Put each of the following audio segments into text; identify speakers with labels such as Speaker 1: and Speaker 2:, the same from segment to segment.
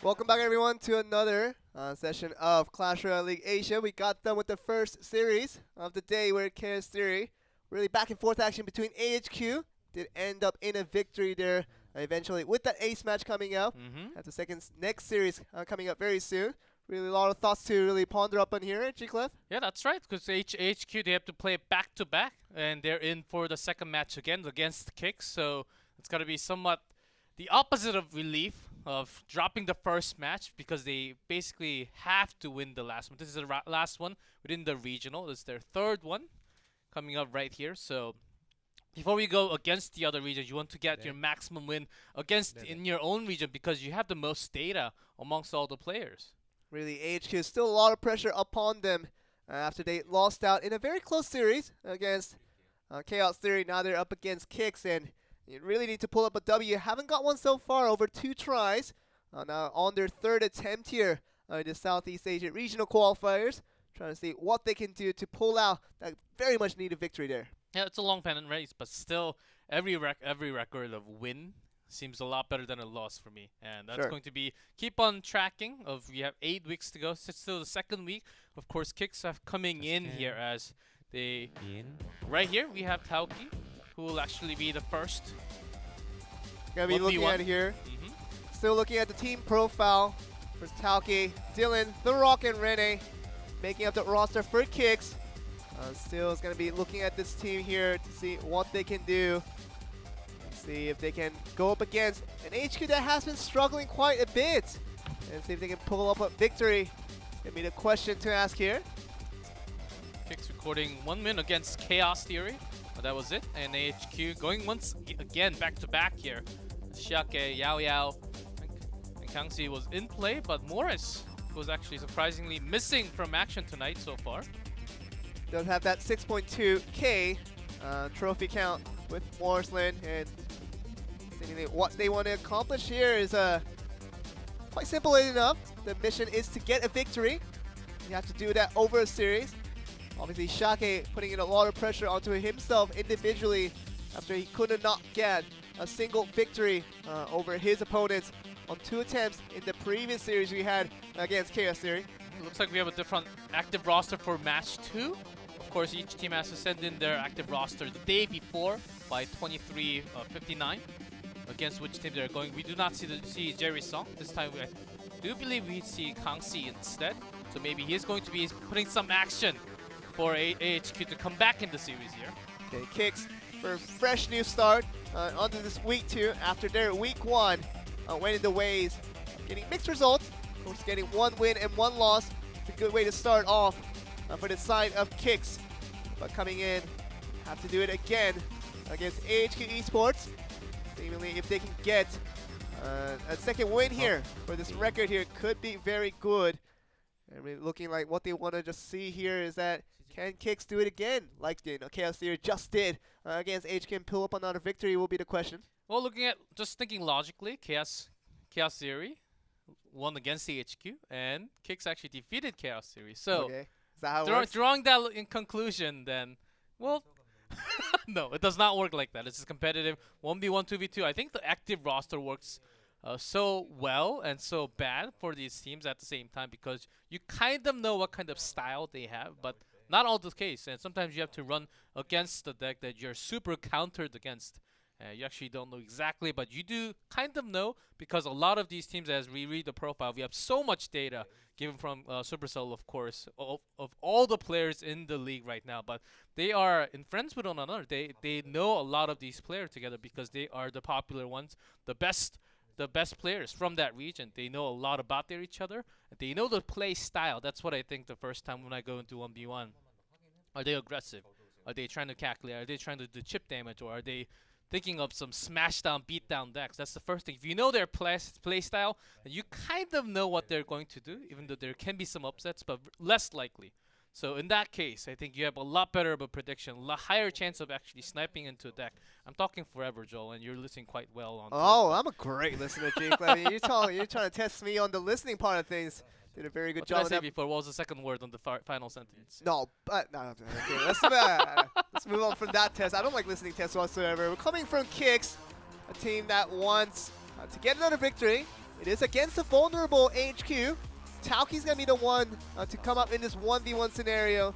Speaker 1: Welcome back, everyone, to another session of Clash Royale League Asia. We got done with the first series of the day where Chaos Theory, really back and forth action between AHQ, did end up in a victory there eventually with that ace match coming out. At the next series coming up very soon. Really a lot of thoughts to really ponder up on here, Xiake+ahq.
Speaker 2: Yeah, that's right, because AHQ, they have to play back-to-back, and they're in for the second match again against KIX, so it's got to be somewhat the opposite of relief of dropping the first match, because they basically have to win the last one. This is the last one within the regional. This is their third one coming up right here. So before we go against the other regions, you want to get your maximum win against in your own region, because you have the most data amongst all the players.
Speaker 1: Really, AHQ is still a lot of pressure upon them after they lost out in a very close series against Chaos Theory. Now they're up against KIX, and you really need to pull up a W. Haven't got one so far, over 2 tries. Now on their third attempt here in the Southeast Asia regional qualifiers. Trying to see what they can do to pull out that very much needed victory there.
Speaker 2: Yeah, it's a long pennant race, but still every record of win seems a lot better than a loss for me. And that's going to be keep on tracking. We have 8 weeks to go. So it's still the second week. Of course, KIX have coming in here as they... Right here, we have Taoki, who will actually be the first.
Speaker 1: Gonna be looking at here. Still looking at the team profile for Taoki, Dylan, The Rock, and Rene making up the roster for KIX. Still is gonna be looking at this team here to see what they can do. See if they can go up against an HQ that has been struggling quite a bit, and see if they can pull up a victory. Gonna be the question to ask here.
Speaker 2: KIX recording 1 win against Chaos Theory. That was it, and AHQ going once again back-to-back here. Xiake, Yao, and Kangxi was in play, but Morris was actually surprisingly missing from action tonight so far.
Speaker 1: Does have that 6.2k trophy count with MorrisLin, and seemingly what they want to accomplish here is quite simple enough. The mission is to get a victory. You have to do that over a series. Obviously, Xiake putting in a lot of pressure onto himself individually after he could not get a single victory over his opponents on 2 attempts in the previous series we had against Chaos Theory.
Speaker 2: Looks like we have a different active roster for match 2. Of course, each team has to send in their active roster the day before by 23:59 against which team they're going. We do not see Jerry Song. This time I do believe we see Kangxi instead. So maybe he's going to be putting some action for AHQ to come back in the series here.
Speaker 1: Okay, KIX for a fresh new start onto this week 2 after their week 1 went in the ways of getting mixed results. Of course, getting 1 win and 1 loss. It's a good way to start off for the side of KIX. But coming in, have to do it again against AHQ ESPORTS. Seemingly, if they can get a second win here for this record here, could be very good. I mean, looking like what they want to just see here is that can KIX do it again, like Chaos Theory just did against AHQ, and pull up another victory will be the question.
Speaker 2: Well, just thinking logically, Chaos Theory won against AHQ, and KIX actually defeated Chaos Theory. So,
Speaker 1: is that how it works?
Speaker 2: Drawing that in conclusion, then, well, no, it does not work like that. It's competitive 1v1, 2v2. I think the active roster works so well and so bad for these teams at the same time, because you kind of know what kind of style they have, but not all the case. And sometimes you have to run against the deck that you're super countered against. You actually don't know exactly, but you do kind of know, because a lot of these teams, as we read the profile, we have so much data given from Supercell, of course, of all the players in the league right now. But they are in friends with one another. They know a lot of these players together because they are the popular ones, the best players from that region. They know a lot about each other. They know the play style. That's what I think the first time when I go into 1v1. Are they aggressive? Are they trying to calculate? Are they trying to do chip damage? Or are they thinking of some smash down, beat down decks? That's the first thing. If you know their play style, then you kind of know what they're going to do, even though there can be some upsets, but less likely. So in that case, I think you have a lot better of a prediction, a lot higher chance of actually sniping into a deck. I'm talking forever, Joel, and you're listening quite well on.
Speaker 1: Oh, I'm a great listener, Jake. I mean, you're trying to test me on the listening part of things. Did a very good
Speaker 2: What
Speaker 1: job
Speaker 2: did I
Speaker 1: of
Speaker 2: say
Speaker 1: that.
Speaker 2: before? What was the second word on the final sentence?
Speaker 1: No, but no, okay, let's move on from that test. I don't like listening tests whatsoever. We're coming from KIX, a team that wants to get another victory. It is against the vulnerable AHQ. Taoki's gonna be the one to come up in this 1v1 scenario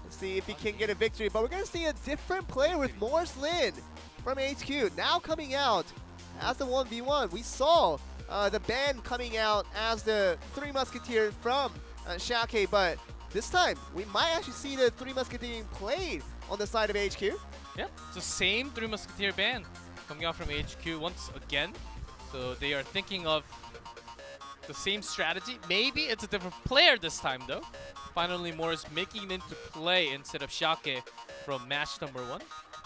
Speaker 1: and see if he can get a victory. But we're gonna see a different player with MorrisLin from AHQ now coming out as the 1v1. We saw the band coming out as the Three Musketeers from Xiake, but this time we might actually see the Three Musketeers being played on the side of AHQ.
Speaker 2: Yeah, it's the same Three Musketeer band coming out from AHQ once again. So they are thinking of the same strategy. Maybe it's a different player this time though. Finally, Morris making it into play instead of Xiake from match number 1.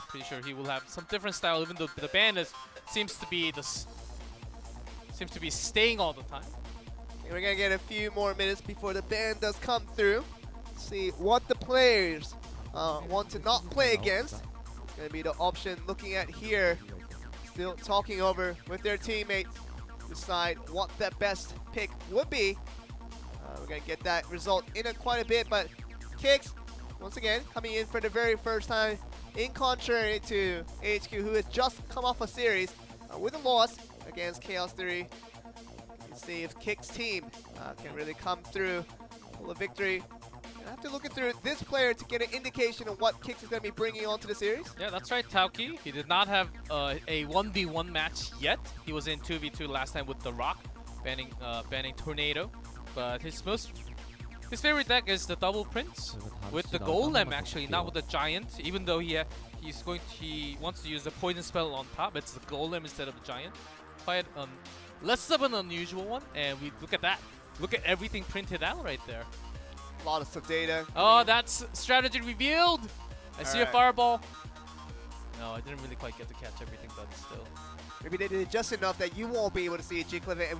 Speaker 2: Pretty sure he will have some different style, even though the band seems to be staying all the time.
Speaker 1: And we're gonna get a few more minutes before the band does come through. See what the players want to not play against. It's gonna be the option looking at here. Still talking over with their teammates. Decide what the best pick would be. We're gonna get that result in quite a bit, but KIX once again coming in for the very first time, in contrary to AHQ, who has just come off a series with a loss against Chaos Theory. Let's see if KIX team can really come through, pull a victory. I have to look through this player to get an indication of what KIX is going to be bringing onto the series.
Speaker 2: Yeah, that's right, Taoki. He did not have a 1v1 match yet. He was in 2v2 last time with the Rock, banning Tornado. But his favorite deck is the Double Prince with the Golem, actually, not with the Giant. Even though he wants to use the Poison spell on top, it's the Golem instead of the Giant. Quite less of an unusual one, and we look at that. Look at everything printed out right there.
Speaker 1: Lots of data.
Speaker 2: Oh, that's strategy revealed. I see a fireball. No, I didn't really quite get to catch everything, but still.
Speaker 1: Maybe they did it just enough that you won't be able to see Xiake+ahq and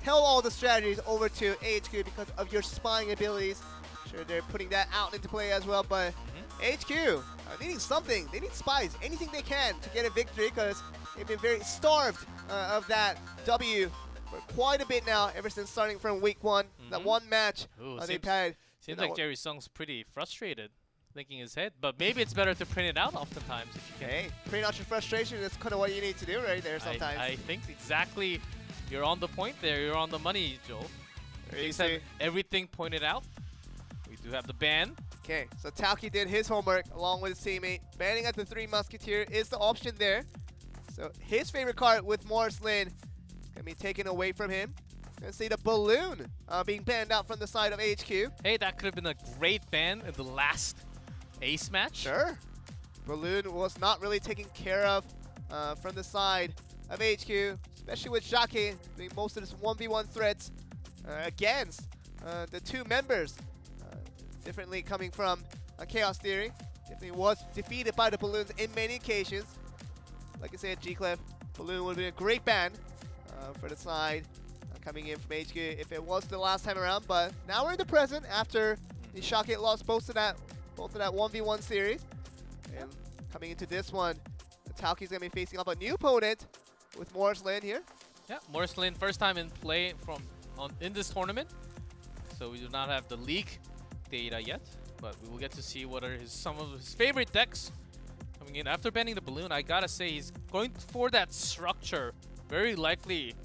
Speaker 1: tell all the strategies over to AHQ because of your spying abilities. Sure, they're putting that out into play as well, but AHQ are needing something. They need spies, anything they can to get a victory because they've been very starved of that W for quite a bit now, ever since starting from week 1. That one match they've had.
Speaker 2: Seems like Jerry Sung's pretty frustrated, thinking his head, but maybe it's better to print it out oftentimes if you can.
Speaker 1: Hey, print out your frustration is kind of what you need to do right there sometimes.
Speaker 2: I think exactly. You're on the point there. You're on the money, Joel.
Speaker 1: You
Speaker 2: have everything pointed out. We do have the ban.
Speaker 1: Okay, so Taoki did his homework along with his teammate. Banning at the Three Musketeer is the option there. So his favorite card with MorrisLin is going to be taken away from him. Gonna see the Balloon being banned out from the side of AHQ.
Speaker 2: Hey, that could have been a great ban in the last Ace match.
Speaker 1: Sure. Balloon was not really taken care of from the side of AHQ, especially with Xiake doing most of his 1v1 threats against the two members. Differently coming from Chaos Theory. Definitely was defeated by the Balloons in many occasions. Like I said, Xiake+ahq, Balloon would be a great ban for the side. Coming in from HQ if it was the last time around, but now we're in the present after the Xiake lost both of that 1v1 series. And coming into this one, Taoki's gonna be facing up a new opponent with MorrisLin here.
Speaker 2: Yeah, MorrisLin first time in play in this tournament. So we do not have the league data yet, but we will get to see what are some of his favorite decks coming in. After banning the Balloon, I gotta say he's going for that structure. Very likely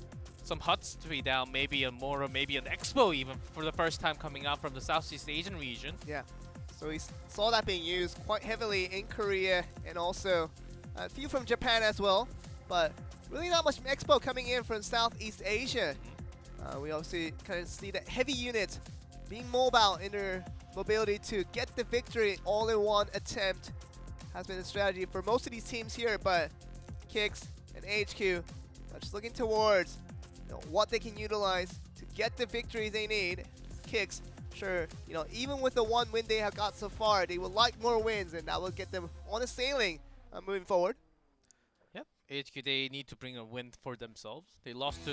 Speaker 2: some huts to be down, maybe a Mora, maybe an Expo even for the first time coming out from the Southeast Asian region.
Speaker 1: Yeah, so we saw that being used quite heavily in Korea and also a few from Japan as well, but really not much Expo coming in from Southeast Asia. We also kind of see that heavy units being mobile in their mobility to get the victory all in one attempt has been a strategy for most of these teams here, but KIX and AHQ are just looking towards what they can utilize to get the victories they need. KIX, sure, even with the one win they have got so far, they would like more wins, and that will get them on a sailing moving forward.
Speaker 2: Yep, AHQ, they need to bring a win for themselves. They lost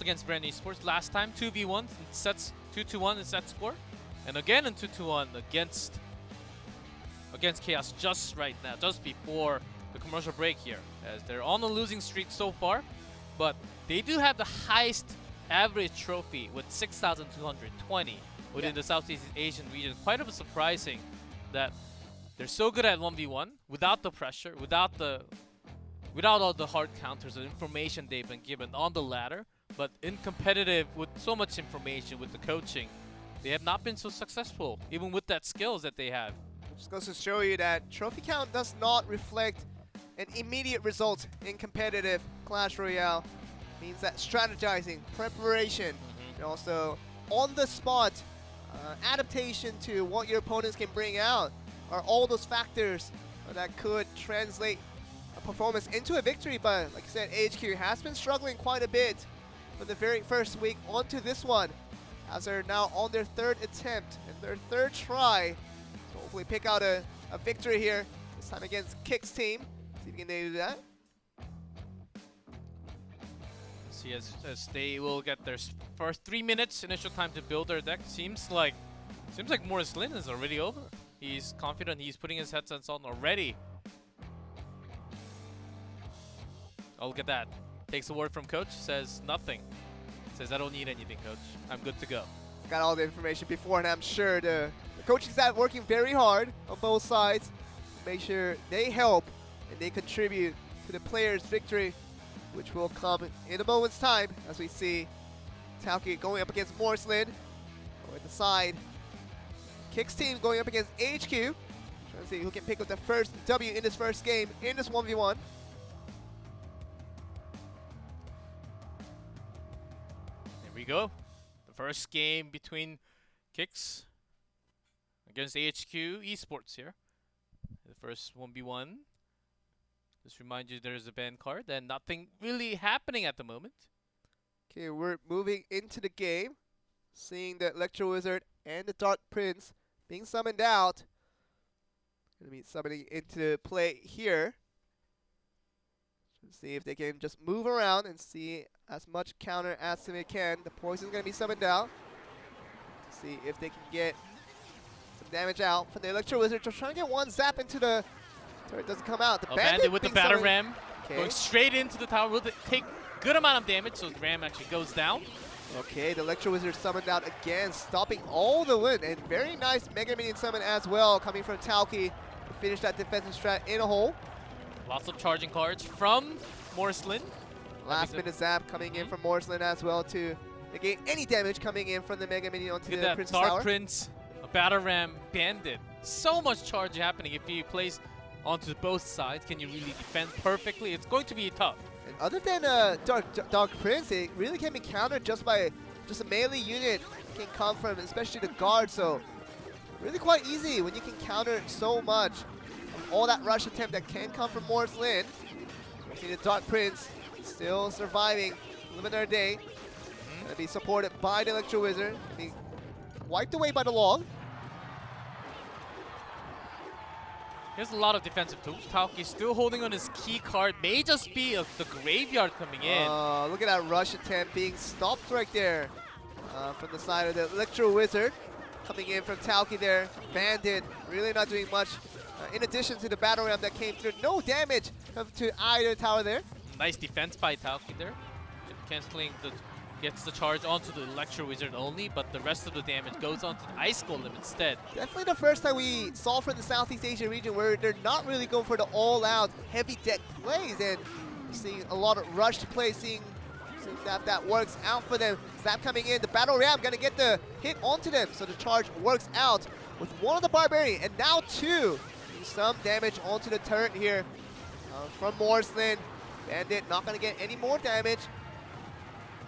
Speaker 2: against Brand Esports last time, 2v1 sets, 2-1 in set score, and again in 2-1 against Chaos just right now, just before the commercial break here, as they're on a losing streak so far. But they do have the highest average trophy with 6,220 within the Southeast Asian region. Quite a bit surprising that they're so good at 1v1 without the pressure, without all the hard counters and information they've been given on the ladder. But in competitive, with so much information, with the coaching, they have not been so successful, even with that skills that they have.
Speaker 1: Just goes to show you that trophy count does not reflect an immediate result in competitive Clash Royale. Means that strategizing, preparation, and also on-the-spot adaptation to what your opponents can bring out are all those factors that could translate a performance into a victory. But like I said, AHQ has been struggling quite a bit from the very first week onto this one, as they're now on their third attempt and their third try. So hopefully pick out a victory here, this time against KIX team. See if we can do that.
Speaker 2: See, as they will get their first 3 minutes initial time to build their deck. Seems like MorrisLin is already over. He's confident. He's putting his headsets on already. Oh, look at that. Takes a word from coach. Says nothing. Says, I don't need anything, coach. I'm good to go.
Speaker 1: Got all the information before, and I'm sure the coaching staff working very hard on both sides to make sure they help and they contribute to the players' victory, which will come in a moment's time as we see Taoki going up against MorrisLin. Or at the side, KIX team going up against AHQ. Trying to see who can pick up the first W in this first game in this 1v1.
Speaker 2: There we go. The first game between KIX against AHQ ESPORTS here. The first 1v1. Just remind you there's a ban card and nothing really happening at the moment.
Speaker 1: Okay, we're moving into the game. Seeing the Electro Wizard and the Dark Prince being summoned out. Gonna be summoning into play here. Let's see if they can just move around and see as much counter as they can. The Poison's gonna be summoned out. See if they can get some damage out from the Electro Wizard. Just trying to get one zap into the turret. Doesn't come out. The
Speaker 2: Bandit with the Batter Ram.
Speaker 1: Okay.
Speaker 2: Going straight into the tower. Will take good amount of damage, so the Ram actually goes down.
Speaker 1: Okay, the Electro Wizard summoned out again, stopping all the win. And very nice Mega Minion summon as well, coming from Taoki to finish that defensive strat in a hole.
Speaker 2: Lots of charging cards from MorrisLin.
Speaker 1: Last minute zap coming in from MorrisLin as well to negate any damage coming in from the Mega Minion onto the Princess
Speaker 2: Dark
Speaker 1: Tower.
Speaker 2: Prince, a Batter Ram, Bandit. So much charge happening. If you place onto both sides, can you really defend perfectly? It's going to be tough.
Speaker 1: And other than Dark Prince, it really can be countered just by a melee unit. Can come from, especially the guard. So really quite easy when you can counter so much. All that rush attempt that can come from MorrisLin. See the Dark Prince still surviving, living their day. Gonna be supported by the Electro Wizard. Gonna be wiped away by the log.
Speaker 2: There's a lot of defensive tools. Taoki still holding on his key card. May just be the graveyard coming in.
Speaker 1: Look at that rush attempt being stopped right there from the side of the Electro Wizard. Coming in from Taoki there. Bandit really not doing much. In addition to the Battle Ram that came through. No damage to either tower there.
Speaker 2: Nice defense by Taoki there. Canceling gets the charge onto the Electro Wizard only, but the rest of the damage goes onto the Ice Golem instead.
Speaker 1: Definitely the first time we saw from the Southeast Asian region where they're not really going for the all-out heavy deck plays, and seeing a lot of rushed plays, seeing that works out for them. Zap coming in, the Battle Ram gonna get the hit onto them, so the charge works out with one of the Barbarian, and now two. Some damage onto the turret here from MorrisLin. Bandit not gonna get any more damage.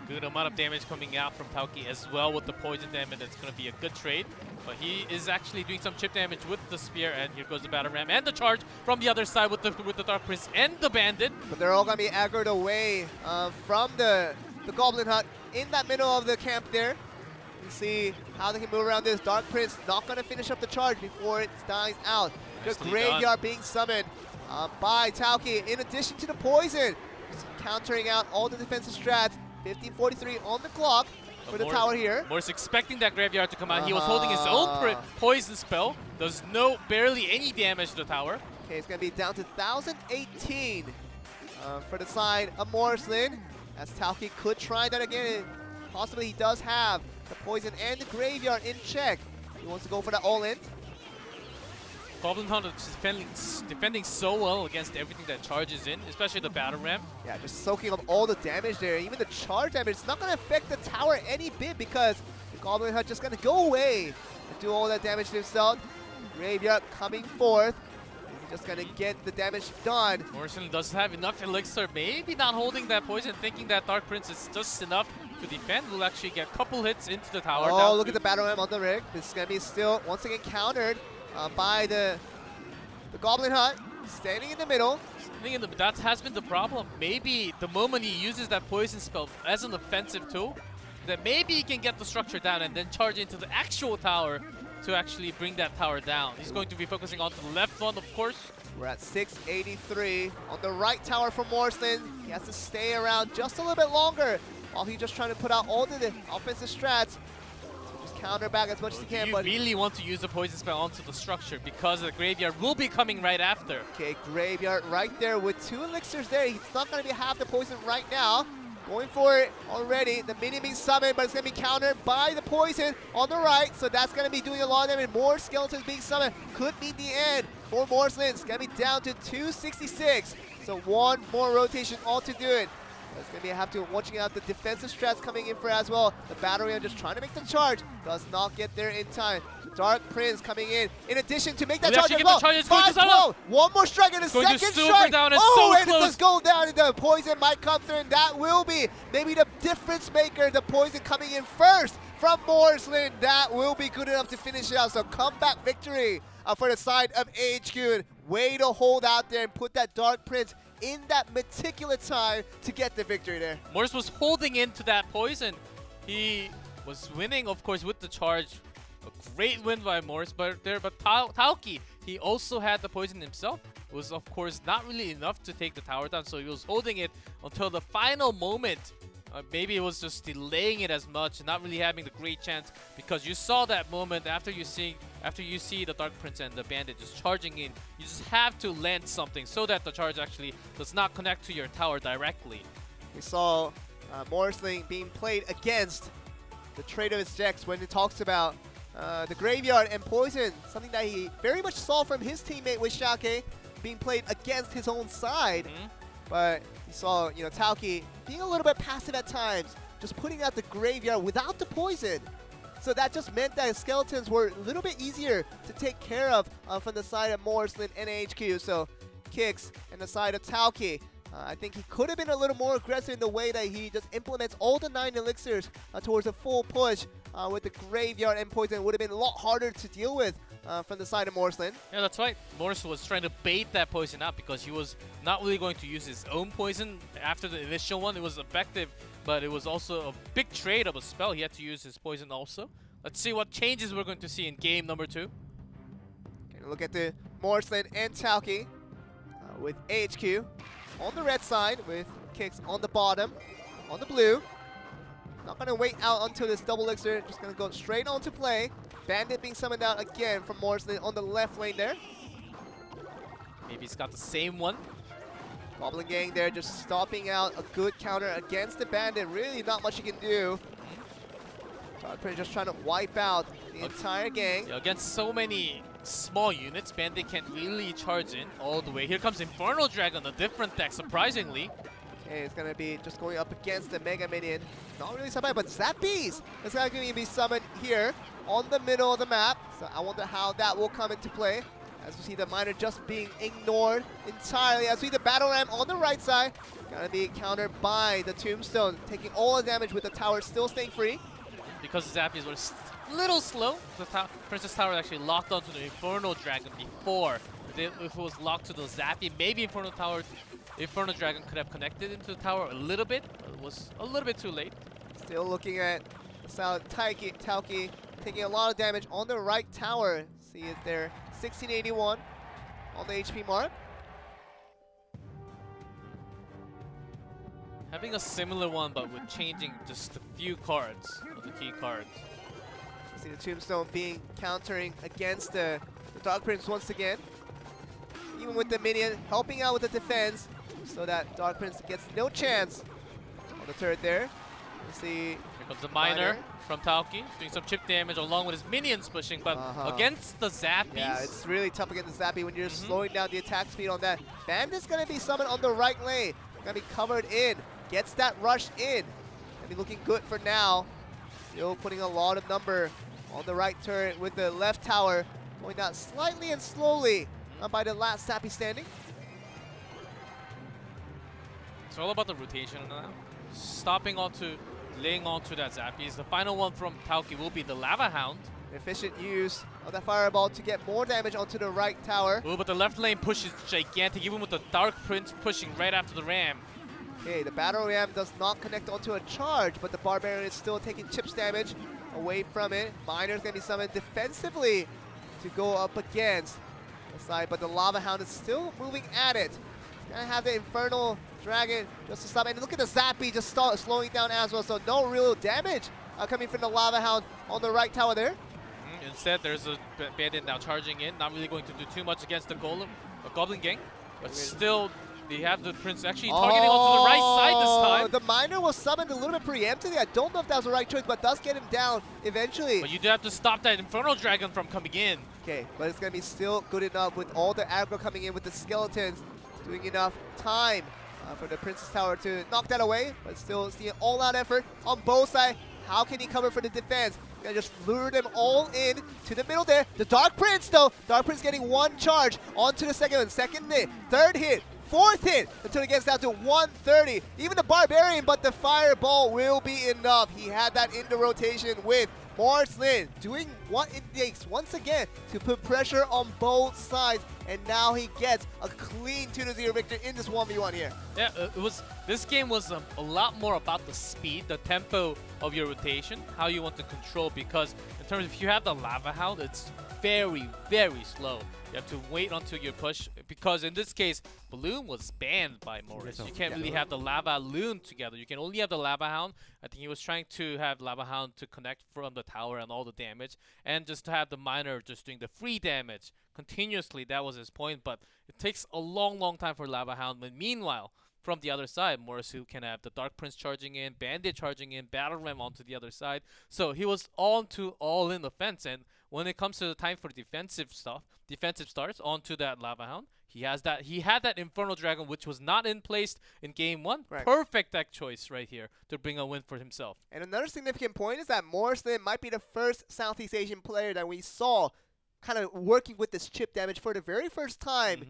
Speaker 2: Good amount of damage coming out from Taoki as well with the poison damage. That's going to be a good trade. But he is actually doing some chip damage with the spear, and here goes the Batter Ram and the charge from the other side with the Dark Prince and the Bandit.
Speaker 1: But they're all going to be aggroed away from the Goblin Hut in that middle of the camp there. You see how they can move around this. Dark Prince not going to finish up the charge before it dies out. Just graveyard being summoned by Taoki in addition to the poison. Just countering out all the defensive strats. 15:43 on the clock for the tower here.
Speaker 2: Morris expecting that graveyard to come out. He was holding his own poison spell. Does barely any damage to the tower.
Speaker 1: Okay, it's going to be down to 1,018 for the side of MorrisLin. As Taoki could try that again. Possibly he does have the poison and the graveyard in check. He wants to go for the all-in.
Speaker 2: Goblin Hunter is defending so well against everything that charges in, especially the battle ram.
Speaker 1: Yeah, just soaking up all the damage there. Even the charge damage, it's not going to affect the tower any bit because the Goblin Hunter just going to go away and do all that damage to himself. Graveyard coming forth. He's just going to get the damage done.
Speaker 2: MorrisLin does have enough elixir, maybe not holding that poison, thinking that Dark Prince is just enough to defend. Will actually get a couple hits into the tower.
Speaker 1: Oh, look at the battle ram on the rig. This is going to be still once again countered by the Goblin Hunt, standing in the middle.
Speaker 2: That has been the problem. Maybe the moment he uses that poison spell as an offensive tool, then maybe he can get the structure down and then charge into the actual tower to actually bring that tower down. He's going to be focusing on the left one, of course.
Speaker 1: We're at 683 on the right tower for MorrisLin. He has to stay around just a little bit longer while he's just trying to put out all the offensive strats. Just counter back as much as he can.
Speaker 2: You really want to use the poison spell onto the structure because the graveyard will be coming right after.
Speaker 1: Okay, graveyard right there with 2 elixirs there. He's not going to have the poison right now. Going for it already. The minion being summoned, but it's going to be countered by the poison on the right. So that's going to be doing a lot of damage. More skeletons being summoned. Could be the end for MorrisLin. It's going to be down to 266. So one more rotation all to do it. It's going to be have to watching out the defensive strats coming in for as well. The battery just trying to make the charge. Does not get there in time. Dark Prince coming in addition to make that charge as well. 5-12. One more strike and a second strike.
Speaker 2: Down
Speaker 1: and it does go down and the poison might come through and that will be maybe the difference maker. The poison coming in first from MorrisLin. That will be good enough to finish it out. So comeback victory for the side of AHQ. Way to hold out there and put that Dark Prince in that meticulous time to get the victory there.
Speaker 2: Morris was holding into that poison. He was winning, of course, with the charge. A great win by Morris, but Taoki, he also had the poison himself. It was, of course, not really enough to take the tower down, so he was holding it until the final moment. Maybe it was just delaying it as much and not really having the great chance, because you saw that moment after you see the Dark Prince and the Bandit just charging in. You just have to land something so that the charge actually does not connect to your tower directly.
Speaker 1: We saw MorrisLin being played against the trait of his decks when it talks about the graveyard and poison, something that he very much saw from his teammate with Xiake being played against his own side. But you saw, Taoki being a little bit passive at times, just putting out the graveyard without the poison. So that just meant that skeletons were a little bit easier to take care of from the side of MorrisLin and AHQ. So KIX and the side of Taoki. I think he could have been a little more aggressive in the way that he just implements all the 9 elixirs towards a full push with the graveyard and poison. It would have been a lot harder to deal with from the side of MorrisLin.
Speaker 2: Yeah, that's right. Morris was trying to bait that poison out because he was not really going to use his own poison after the initial one. It was effective, but it was also a big trade of a spell. He had to use his poison also. Let's see what changes we're going to see in game number 2.
Speaker 1: Okay, look at the MorrisLin and Taoki with AHQ on the red side with KIX on the bottom, on the blue. Not going to wait out until this double elixir, just going to go straight on to play. Bandit being summoned out again from MorrisLin on the left lane there.
Speaker 2: Maybe he's got the same one.
Speaker 1: Goblin Gang there just stopping out a good counter against the Bandit. Really not much you can do. Dark Prince just trying to wipe out the entire gang.
Speaker 2: Yeah, against so many small units, Bandit can't really charge in all the way. Here comes Infernal Dragon, a different deck, surprisingly.
Speaker 1: Okay, it's going to be just going up against the Mega Minion. Not really summoned, but Zap Beast is going to be summoned here on the middle of the map. So I wonder how that will come into play. As we see the Miner just being ignored entirely. As we see the Battle Ram on the right side. Going to be countered by the Tombstone, taking all the damage with the tower still staying free.
Speaker 2: Because the Zappies were a little slow, the Princess Tower actually locked onto the Infernal Dragon before. If it was locked to the Zappy, maybe Infernal Dragon could have connected into the tower a little bit, but it was a little bit too late.
Speaker 1: Still looking at Taoki taking a lot of damage on the right tower. See it there, 1681 on the HP mark.
Speaker 2: Having a similar one, but with changing just a few cards, of the key cards.
Speaker 1: See the Tombstone being countering against the Dark Prince once again. Even with the minion helping out with the defense, so that Dark Prince gets no chance on the turret there. You see
Speaker 2: Comes the miner from Taoki, doing some chip damage along with his minions pushing, but against the Zappies.
Speaker 1: Yeah, it's really tough against the Zappy when you're slowing down the attack speed on that. Bandit's going to be summoned on the right lane. Going to be covered in. Gets that rush in. Going to be looking good for now. Still putting a lot of number on the right turret with the left tower. Going down slightly and slowly by the last Zappy standing.
Speaker 2: It's all about the rotation now. Stopping onto, laying onto that Zappies. The final one from Taoki will be the Lava Hound.
Speaker 1: Efficient use of that fireball to get more damage onto the right tower.
Speaker 2: Oh, but the left lane push is gigantic, even with the Dark Prince pushing right after the Ram.
Speaker 1: Okay, the Battle Ram does not connect onto a charge, but the Barbarian is still taking chips damage away from it. Miner's going to be summoned defensively to go up against the side, but the Lava Hound is still moving at it. He's going to have the Infernal Dragon just to stop. And look at the Zappy just slowing down as well, so no real damage coming from the Lava Hound on the right tower there.
Speaker 2: Instead, there's a Bandit now charging in, not really going to do too much against the Golem, a Goblin gang, but still they have the Prince actually targeting onto the right side this time.
Speaker 1: The Miner was summoned a little bit preemptively. I don't know if that was the right choice, but does get him down eventually.
Speaker 2: But you do have to stop that Infernal Dragon from coming in.
Speaker 1: Okay, but it's going to be still good enough with all the aggro coming in with the skeletons, doing enough time for the Princess Tower to knock that away, but still see an all-out effort on both sides. How can he cover for the defense? Gonna just lure them all in to the middle there. The Dark Prince though, Dark Prince getting one charge onto the second one. Second hit, third hit, fourth hit until it gets down to 130. Even the Barbarian, but the Fireball will be enough. He had that in the rotation with MorrisLin doing what it takes once again to put pressure on both sides, and now he gets a clean 2-0 victory in this 1v1 here.
Speaker 2: Yeah, this game was a lot more about the speed, the tempo of your rotation, how you want to control, because in terms of if you have the Lava Hound, it's very, very slow. You have to wait until you push, because in this case, Balloon was banned by Morris. You can't really have the Lava Loon together. You can only have the Lava Hound. I think he was trying to have Lava Hound to connect from the tower and all the damage, and just to have the Miner just doing the free damage continuously. That was his point, but it takes a long, long time for Lava Hound. But meanwhile, from the other side, Morris who can have the Dark Prince charging in, Bandit charging in, Battle Ram onto the other side. So he was all in offense, and when it comes to the time for defensive starts onto that Lava Hound, he had that Infernal Dragon, which was not in place in game one.
Speaker 1: Right.
Speaker 2: Perfect deck choice right here to bring a win for himself. And
Speaker 1: another significant point is that MorrisLin might be the first Southeast Asian player that we saw kind of working with this chip damage for the very first time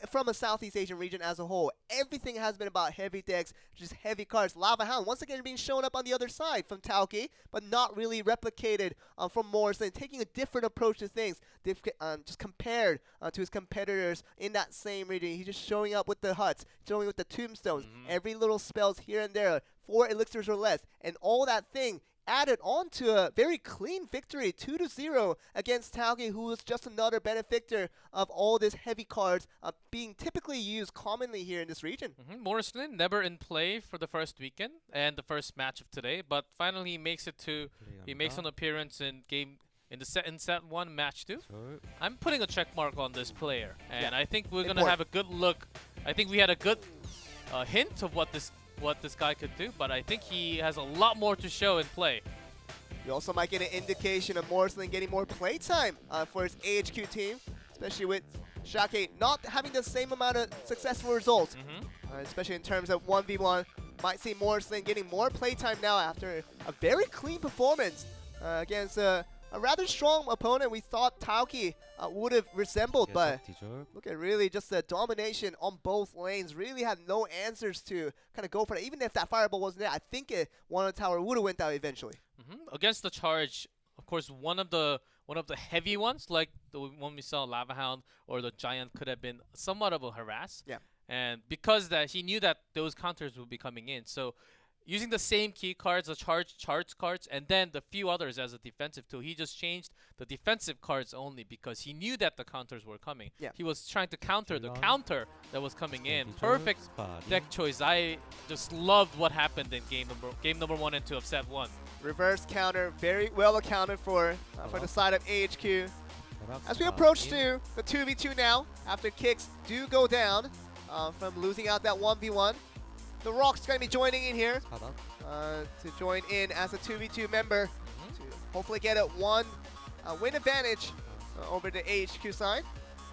Speaker 1: from a Southeast Asian region as a whole. Everything has been about heavy decks, just heavy cards. Lava Hound once again being shown up on the other side from Taoki, but not really replicated from MorrisLin, taking a different approach to things, just compared to his competitors in that same region. He's just showing up with the huts, showing with the tombstones, every little spells here and there, 4 elixirs or less, and all that thing added on to a very clean victory, 2-0 against Taoki, who was just another benefactor of all these heavy cards being typically used commonly here in this region.
Speaker 2: MorrisLin never in play for the first weekend and the first match of today, but finally he makes an appearance in set 1, match 2. I'm putting a check mark on this player, and I think we're gonna have a good look. I think we had a good hint of what this guy could do, but I think he has a lot more to show in play.
Speaker 1: You also might get an indication of MorrisLin getting more playtime for his AHQ team, especially with Xiake not having the same amount of successful results, especially in terms of 1v1. Might see MorrisLin getting more playtime now after a very clean performance against a rather strong opponent we thought Taoki would have resembled, but look at really just the domination on both lanes. Really had no answers to kind of go for it. Even if that fireball wasn't there, I think one of the tower would have went out eventually.
Speaker 2: Against the charge, of course, one of the heavy ones, like the one we saw Lava Hound or the Giant, could have been somewhat of a harass.
Speaker 1: Yeah.
Speaker 2: And because that he knew that those counters would be coming in, so using the same key cards, the charge cards, and then the few others as a defensive tool. He just changed the defensive cards only because he knew that the counters were coming.
Speaker 1: Yeah.
Speaker 2: He was trying to counter the counter that was coming in. Perfect deck choice. I just loved what happened in game number 1 and 2 of set 1.
Speaker 1: Reverse counter, very well accounted for the side of AHQ. As we approach to the 2v2 now, after KIX do go down from losing out that 1v1. The Rock's going to be joining in here. to join in as a 2v2 member to hopefully get a win advantage over the AHQ side.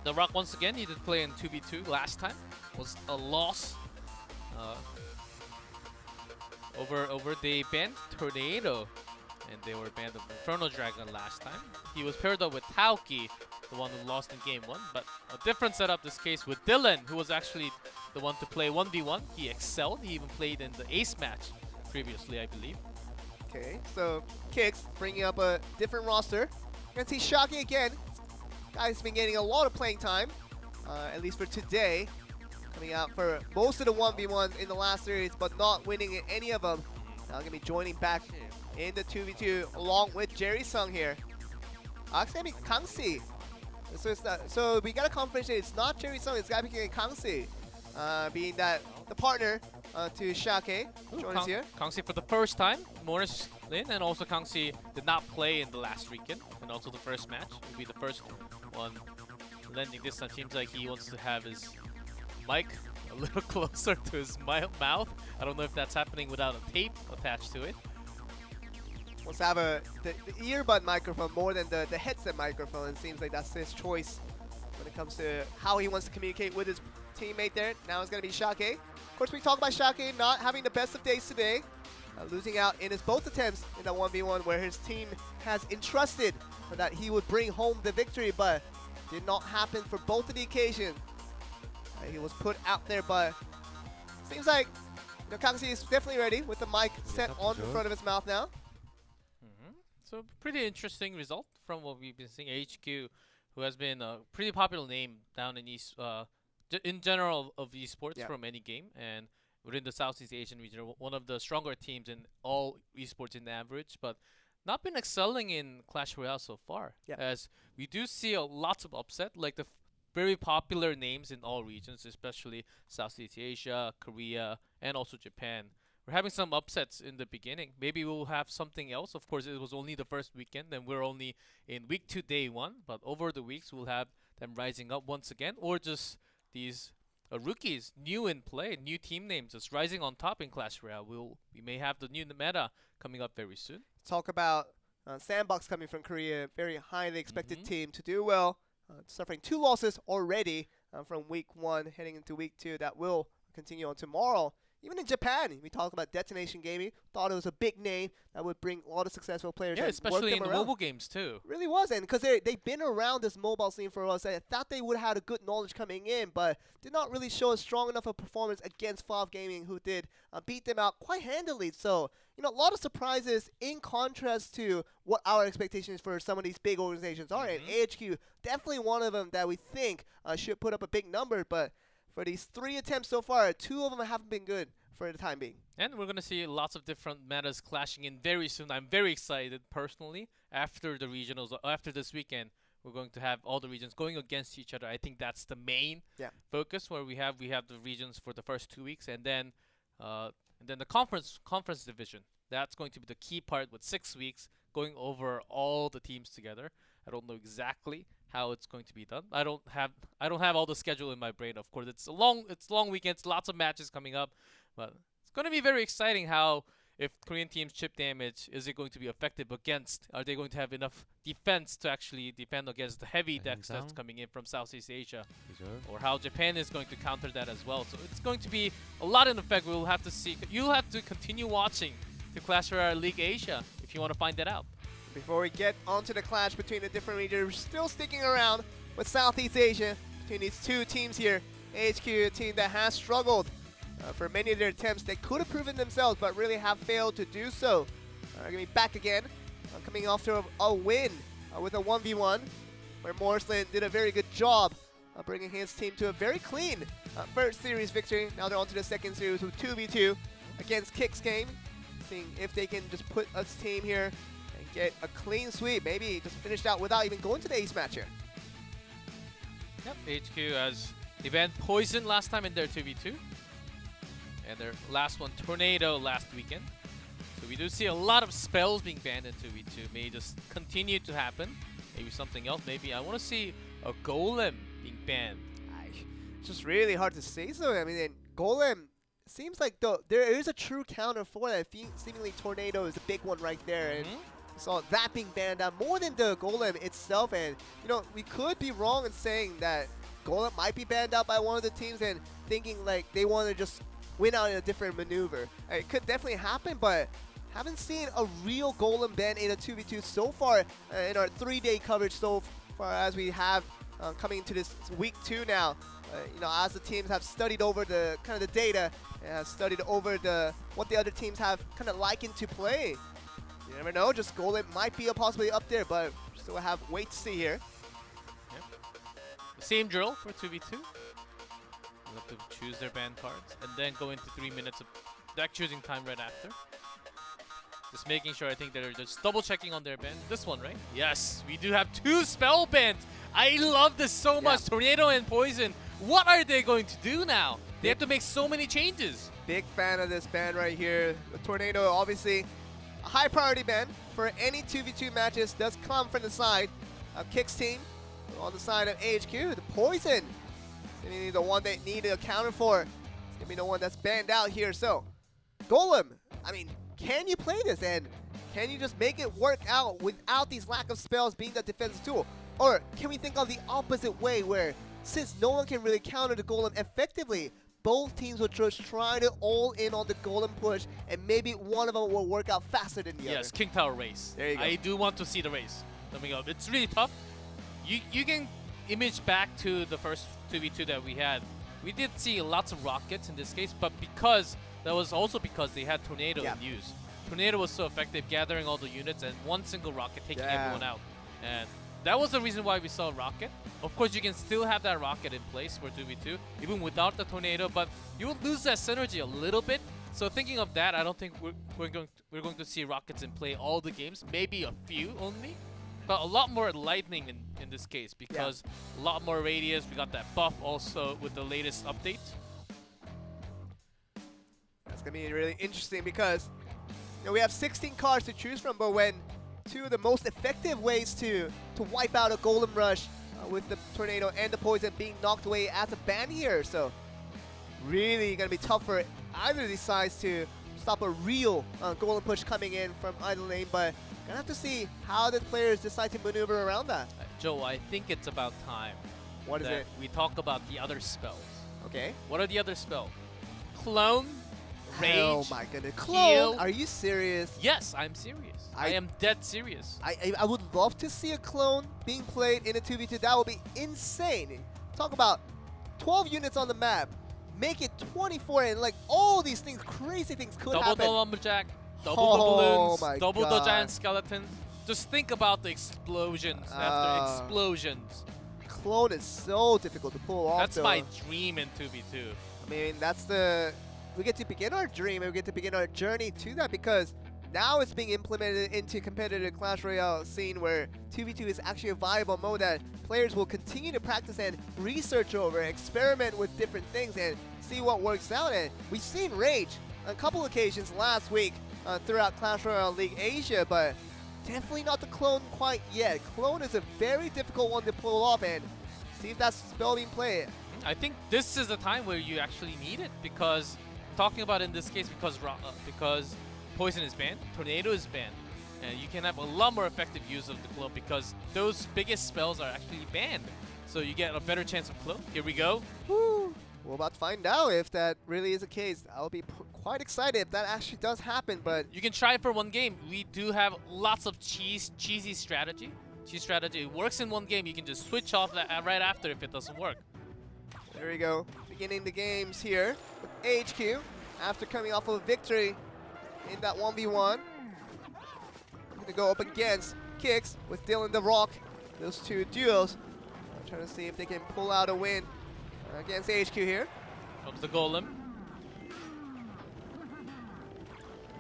Speaker 2: The Rock once again, he did play in 2v2 last time. Was a loss. Over they banned Tornado, and they were banned of Inferno Dragon last time. He was paired up with Taoki, the one who lost in game 1, but a different setup this case with Dylan, who was actually the one to play 1v1. He excelled. He even played in the ace match previously, I believe.
Speaker 1: Okay, so KIX bringing up a different roster. You're gonna see Xiake again. Guy's been getting a lot of playing time, at least for today. Coming out for most of the 1v1s in the last series, but not winning in any of them. Now gonna be joining back in the 2v2 along with Jerry Sung here. It's gonna be Kangxi. So we got a confirmation. It's not Jerry Sung. It's gotta be Kangxi, being that the partner to Xiake. Join us here.
Speaker 2: Kangxi for the first time. MorrisLin and also Kangxi did not play in the last weekend, and also the first match will be the first one lending this time. Seems like he wants to have his mic a little closer to his mouth. I don't know if that's happening without a tape attached to it.
Speaker 1: Wants to have the earbud microphone more than the headset microphone. It seems like that's his choice when it comes to how he wants to communicate with his teammate there. Now it's going to be Xiake. Of course, we talk about Xiake not having the best of days today. Losing out in his both attempts in that 1v1 where his team has entrusted that he would bring home the victory, but did not happen for both of the occasions. He was put out there, but seems like Kangxi is definitely ready with the mic set on in front of his mouth now.
Speaker 2: So pretty interesting result from what we've been seeing. AHQ, who has been a pretty popular name down in general of esports from any game, and within the Southeast Asian region, one of the stronger teams in all esports in the average, but not been excelling in Clash Royale so far. As we do see lots of upset, like the very popular names in all regions, especially Southeast Asia, Korea, and also Japan. We're having some upsets in the beginning. Maybe we'll have something else. Of course, it was only the first weekend, and we're only in week 2, day 1. But over the weeks, we'll have them rising up once again, or just these rookies, new in play, new team names, just rising on top in Clash Royale. We may have the new meta coming up very soon.
Speaker 1: Talk about Sandbox coming from Korea, very highly expected team to do well. Suffering 2 losses already from week 1 heading into week 2. That will continue on tomorrow. Even in Japan, we talk about Detonation Gaming. Thought it was a big name that would bring a lot of successful players.
Speaker 2: Yeah, especially in the mobile games too.
Speaker 1: Really was, and because they've been around this mobile scene for us. I thought they would have had a good knowledge coming in, but did not really show a strong enough a performance against FOV Gaming, who did beat them out quite handily. So, a lot of surprises in contrast to what our expectations for some of these big organizations are. And AHQ, definitely one of them that we think should put up a big number, but for these 3 attempts so far, 2 of them haven't been good for the time being.
Speaker 2: And we're going to see lots of different metas clashing in very soon. I'm very excited personally. After the regionals, after this weekend, we're going to have all the regions going against each other. I think that's the main focus, where we have the regions for the first 2 weeks, and then the conference division. That's going to be the key part with 6 weeks going over all the teams together. I don't know exactly how it's going to be done. I don't have all the schedule in my brain. Of course, it's long weekends, lots of matches coming up, but it's going to be very exciting. How, if Korean teams chip damage, is it going to be effective against? Are they going to have enough defense to actually defend against the heavy decks that's coming in from Southeast Asia? Or how Japan is going to counter that as well. So it's going to be a lot in effect. We'll have to see. You'll have to continue watching the Clash Royale League Asia if you want to find that out.
Speaker 1: Before we get onto the clash between the different regions, we're still sticking around with Southeast Asia between these 2 teams here. AHQ, a team that has struggled for many of their attempts. They could have proven themselves, but really have failed to do so. Going to be back again, coming off to a win with a 1v1, where MorrisLin did a very good job bringing his team to a very clean first series victory. Now they're on to the second series with 2v2 against KIX game, seeing if they can just put a team here and get a clean sweep. Maybe just finished out without even going to the ace match here.
Speaker 2: Yep, HQ as they banned Poison last time in their 2v2. And their last one, Tornado, last weekend. So we do see a lot of spells being banned in 2v2. May just continue to happen. Maybe something else. Maybe I want to see a Golem being banned.
Speaker 1: It's just really hard to say so. I mean, Golem seems like though there is a true counter for that. Seemingly Tornado is a big one right there, and saw that being banned out more than the Golem itself. And you know, we could be wrong in saying that Golem might be banned out by one of the teams and thinking like they want to just win out in a different maneuver. It could definitely happen, but haven't seen a real Golem ban in a 2v2 so far in our 3-day coverage so far as we have coming into this week 2 now. You know, as the teams have studied over the kind of the data and studied over what the other teams have kind of likened to play. You never know, just Golem might be a possibility up there, but still have wait to see here.
Speaker 2: Yep. Same drill for 2v2. They'll have to choose their ban cards and then go into 3 minutes of deck choosing time right after. Just making sure, I think they're just double checking on their ban. This one, right? Yes, we do have 2 spell bans. I love this so much. Tornado and Poison. What are they going to do now? They have to make so many changes.
Speaker 1: Big fan of this ban right here. The Tornado, obviously, a high priority ban for any 2v2 matches. Does come from the side of KIX team. On the side of AHQ, the Poison. Seemingly the one they need to counter for. It's going to be the one that's banned out here. So, Golem, I mean, can you play this? And can you just make it work out without these lack of spells being the defensive tool? Or can we think of the opposite way where since no one can really counter the Golem effectively, both teams will just try to all in on the Golem push and maybe one of them will work out faster than the other?
Speaker 2: Yes, King Tower race.
Speaker 1: There you go.
Speaker 2: I do want to see the race coming up. It's really tough. You can image back to the first 2v2 that we had. We did see lots of rockets in this case, but that was also because they had Tornado in use. Tornado was so effective gathering all the units and one single rocket taking everyone out. And that was the reason why we saw Rocket. Of course, you can still have that Rocket in place for 2v2, even without the Tornado, but you will lose that synergy a little bit. So thinking of that, I don't think we're going to see Rockets in play all the games, maybe a few only. But a lot more Lightning in this case because a lot more radius. We got that buff also with the latest update.
Speaker 1: That's going to be really interesting because you know, we have 16 cards to choose from, but when 2 of the most effective ways to wipe out a Golem Rush with the Tornado and the Poison being knocked away as a ban here. So really going to be tough for either of these sides to stop a real Golem push coming in from either lane, but gonna have to see how the players decide to maneuver around that.
Speaker 2: Joe, I think it's about time.
Speaker 1: What is it?
Speaker 2: We talk about the other spells.
Speaker 1: Okay.
Speaker 2: What are the other spells? Clone, Rage,
Speaker 1: oh my goodness. Clone?
Speaker 2: Heal.
Speaker 1: Are you serious?
Speaker 2: Yes, I'm serious. I am dead serious.
Speaker 1: I would love to see a clone being played in a 2v2. That would be insane. Talk about 12 units on the map. Make it 24 and like all these things, crazy things could happen.
Speaker 2: Double the Lumberjack, double the balloons, double the
Speaker 1: God.
Speaker 2: giant skeleton. Just think about the explosions after explosions.
Speaker 1: Clone is so difficult to pull off.
Speaker 2: That's my dream in 2v2.
Speaker 1: I mean, we get to begin our dream and we get to begin our journey to that because now it's being implemented into competitive Clash Royale scene where 2v2 is actually a viable mode that players will continue to practice and research over, experiment with different things and see what works out. And we've seen Rage on a couple occasions last week throughout Clash Royale League Asia, but definitely not the Clone quite yet. Clone is a very difficult one to pull off and see if that's spell being played.
Speaker 2: I think this is the time where you actually need it because talking about in this case because Poison is banned, Tornado is banned, and you can have a lot more effective use of the Clone because those biggest spells are actually banned. So you get a better chance of Clone. Here we go.
Speaker 1: Woo. We're about to find out if that really is the case. I'll be quite excited if that actually does happen, but
Speaker 2: you can try for one game. We do have lots of cheesy strategy. Cheese strategy. It works in one game. You can just switch off that right after if it doesn't work.
Speaker 1: There we go. Beginning the games here with AHQ after coming off of a victory in that 1v1. Going to go up against KIX with Dylan+THE. Those two duos. I'm trying to see if they can pull out a win against AHQ here.
Speaker 2: Comes the Golem.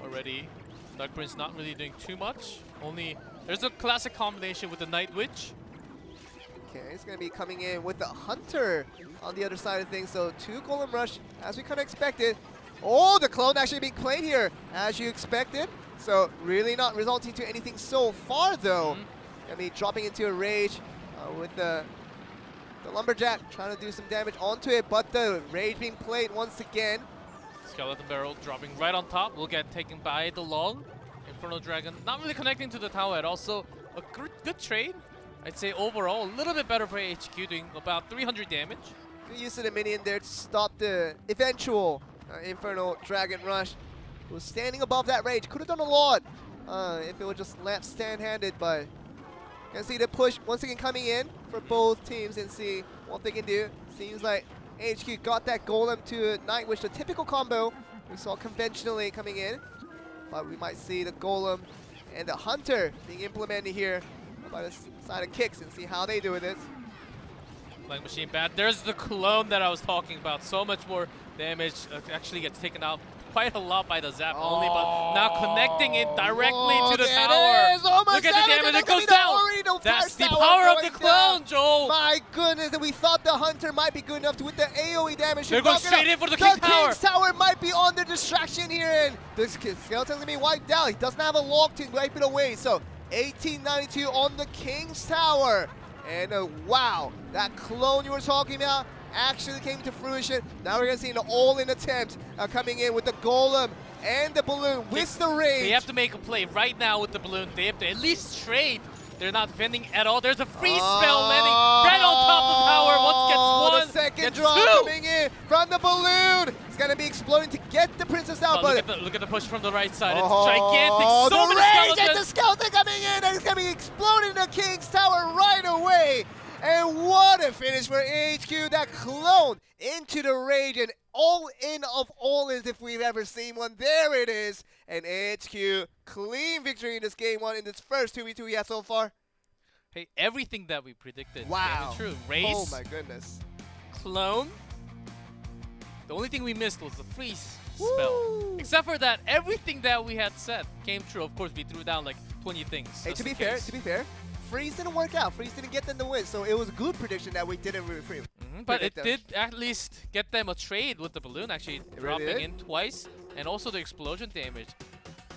Speaker 2: Already, Dark Prince not really doing too much. Only, there's a classic combination with the Night Witch.
Speaker 1: Okay, he's going to be coming in with the Hunter on the other side of things. So 2 Golem Rush, as we kind of expected. Oh, the Clone actually being played here, as you expected. So really not resulting to anything so far, though. Going to be dropping into a Rage with the Lumberjack, trying to do some damage onto it. But the Rage being played once again.
Speaker 2: Skeleton Barrel dropping right on top. Will get taken by the long. Infernal Dragon not really connecting to the tower at all. So a good trade. I'd say overall a little bit better for AHQ, doing about 300 damage.
Speaker 1: Good use of the minion there to stop the eventual Infernal Dragon rush. It was standing above that range. Could have done a lot if it would just left stand-handed, but you can see the push once again coming in for both teams and see what they can do. Seems like AHQ got that Golem to Nightwish, the typical combo we saw conventionally coming in. But we might see the Golem and the Hunter being implemented here by the side of KIX and see how they do with this.
Speaker 2: Flying Machine bad. There's the clone that I was talking about. So much more damage. Actually gets taken out quite a lot by the zap only, but now connecting it directly to the tower. Look at the damage, it goes down. That's the power of the clone, Joel.
Speaker 1: My goodness, and we thought the Hunter might be good enough to with the AoE damage.
Speaker 2: They're going straight in for the King Tower.
Speaker 1: The King's Tower might be on the distraction here, and this Skeleton's gonna be wiped out. He doesn't have a lock to wipe it away, so 1892 on the King's Tower. And wow, that clone you were talking about actually came to fruition. Now we're going to see an all-in attempt coming in with the Golem and the Balloon with the range.
Speaker 2: They have to make a play right now with the Balloon. They have to at least trade. They're not defending at all. There's a freeze spell landing right on top of the tower. Once gets one,
Speaker 1: the second
Speaker 2: gets
Speaker 1: drop
Speaker 2: two.
Speaker 1: coming in from the Balloon. It's going to be exploding to get the Princess out.
Speaker 2: But look at the push from the right side. It's gigantic. So
Speaker 1: the
Speaker 2: many
Speaker 1: range
Speaker 2: skeletons.
Speaker 1: and the Skeleton coming in, and it's going to be exploding the King's Tower right away. And what a finish for AHQ. That clone into the rage, and all in of all is if we've ever seen one. There it is. And AHQ clean victory in this game one in this first 2v2 we have so far.
Speaker 2: Hey, everything that we predicted
Speaker 1: Wow.
Speaker 2: came true. Race,
Speaker 1: Oh my goodness.
Speaker 2: clone. The only thing we missed was the freeze
Speaker 1: Woo.
Speaker 2: spell. Except for that, everything that we had said came true. Of course, we threw down like 20 things.
Speaker 1: Hey,
Speaker 2: just
Speaker 1: to be
Speaker 2: in
Speaker 1: fair,
Speaker 2: case.
Speaker 1: Freeze didn't work out. Freeze didn't get them the win, so it was a good prediction that we didn't retrieve.
Speaker 2: But it did at least get them a trade with the Balloon, actually dropping
Speaker 1: really
Speaker 2: in twice, and also the explosion damage.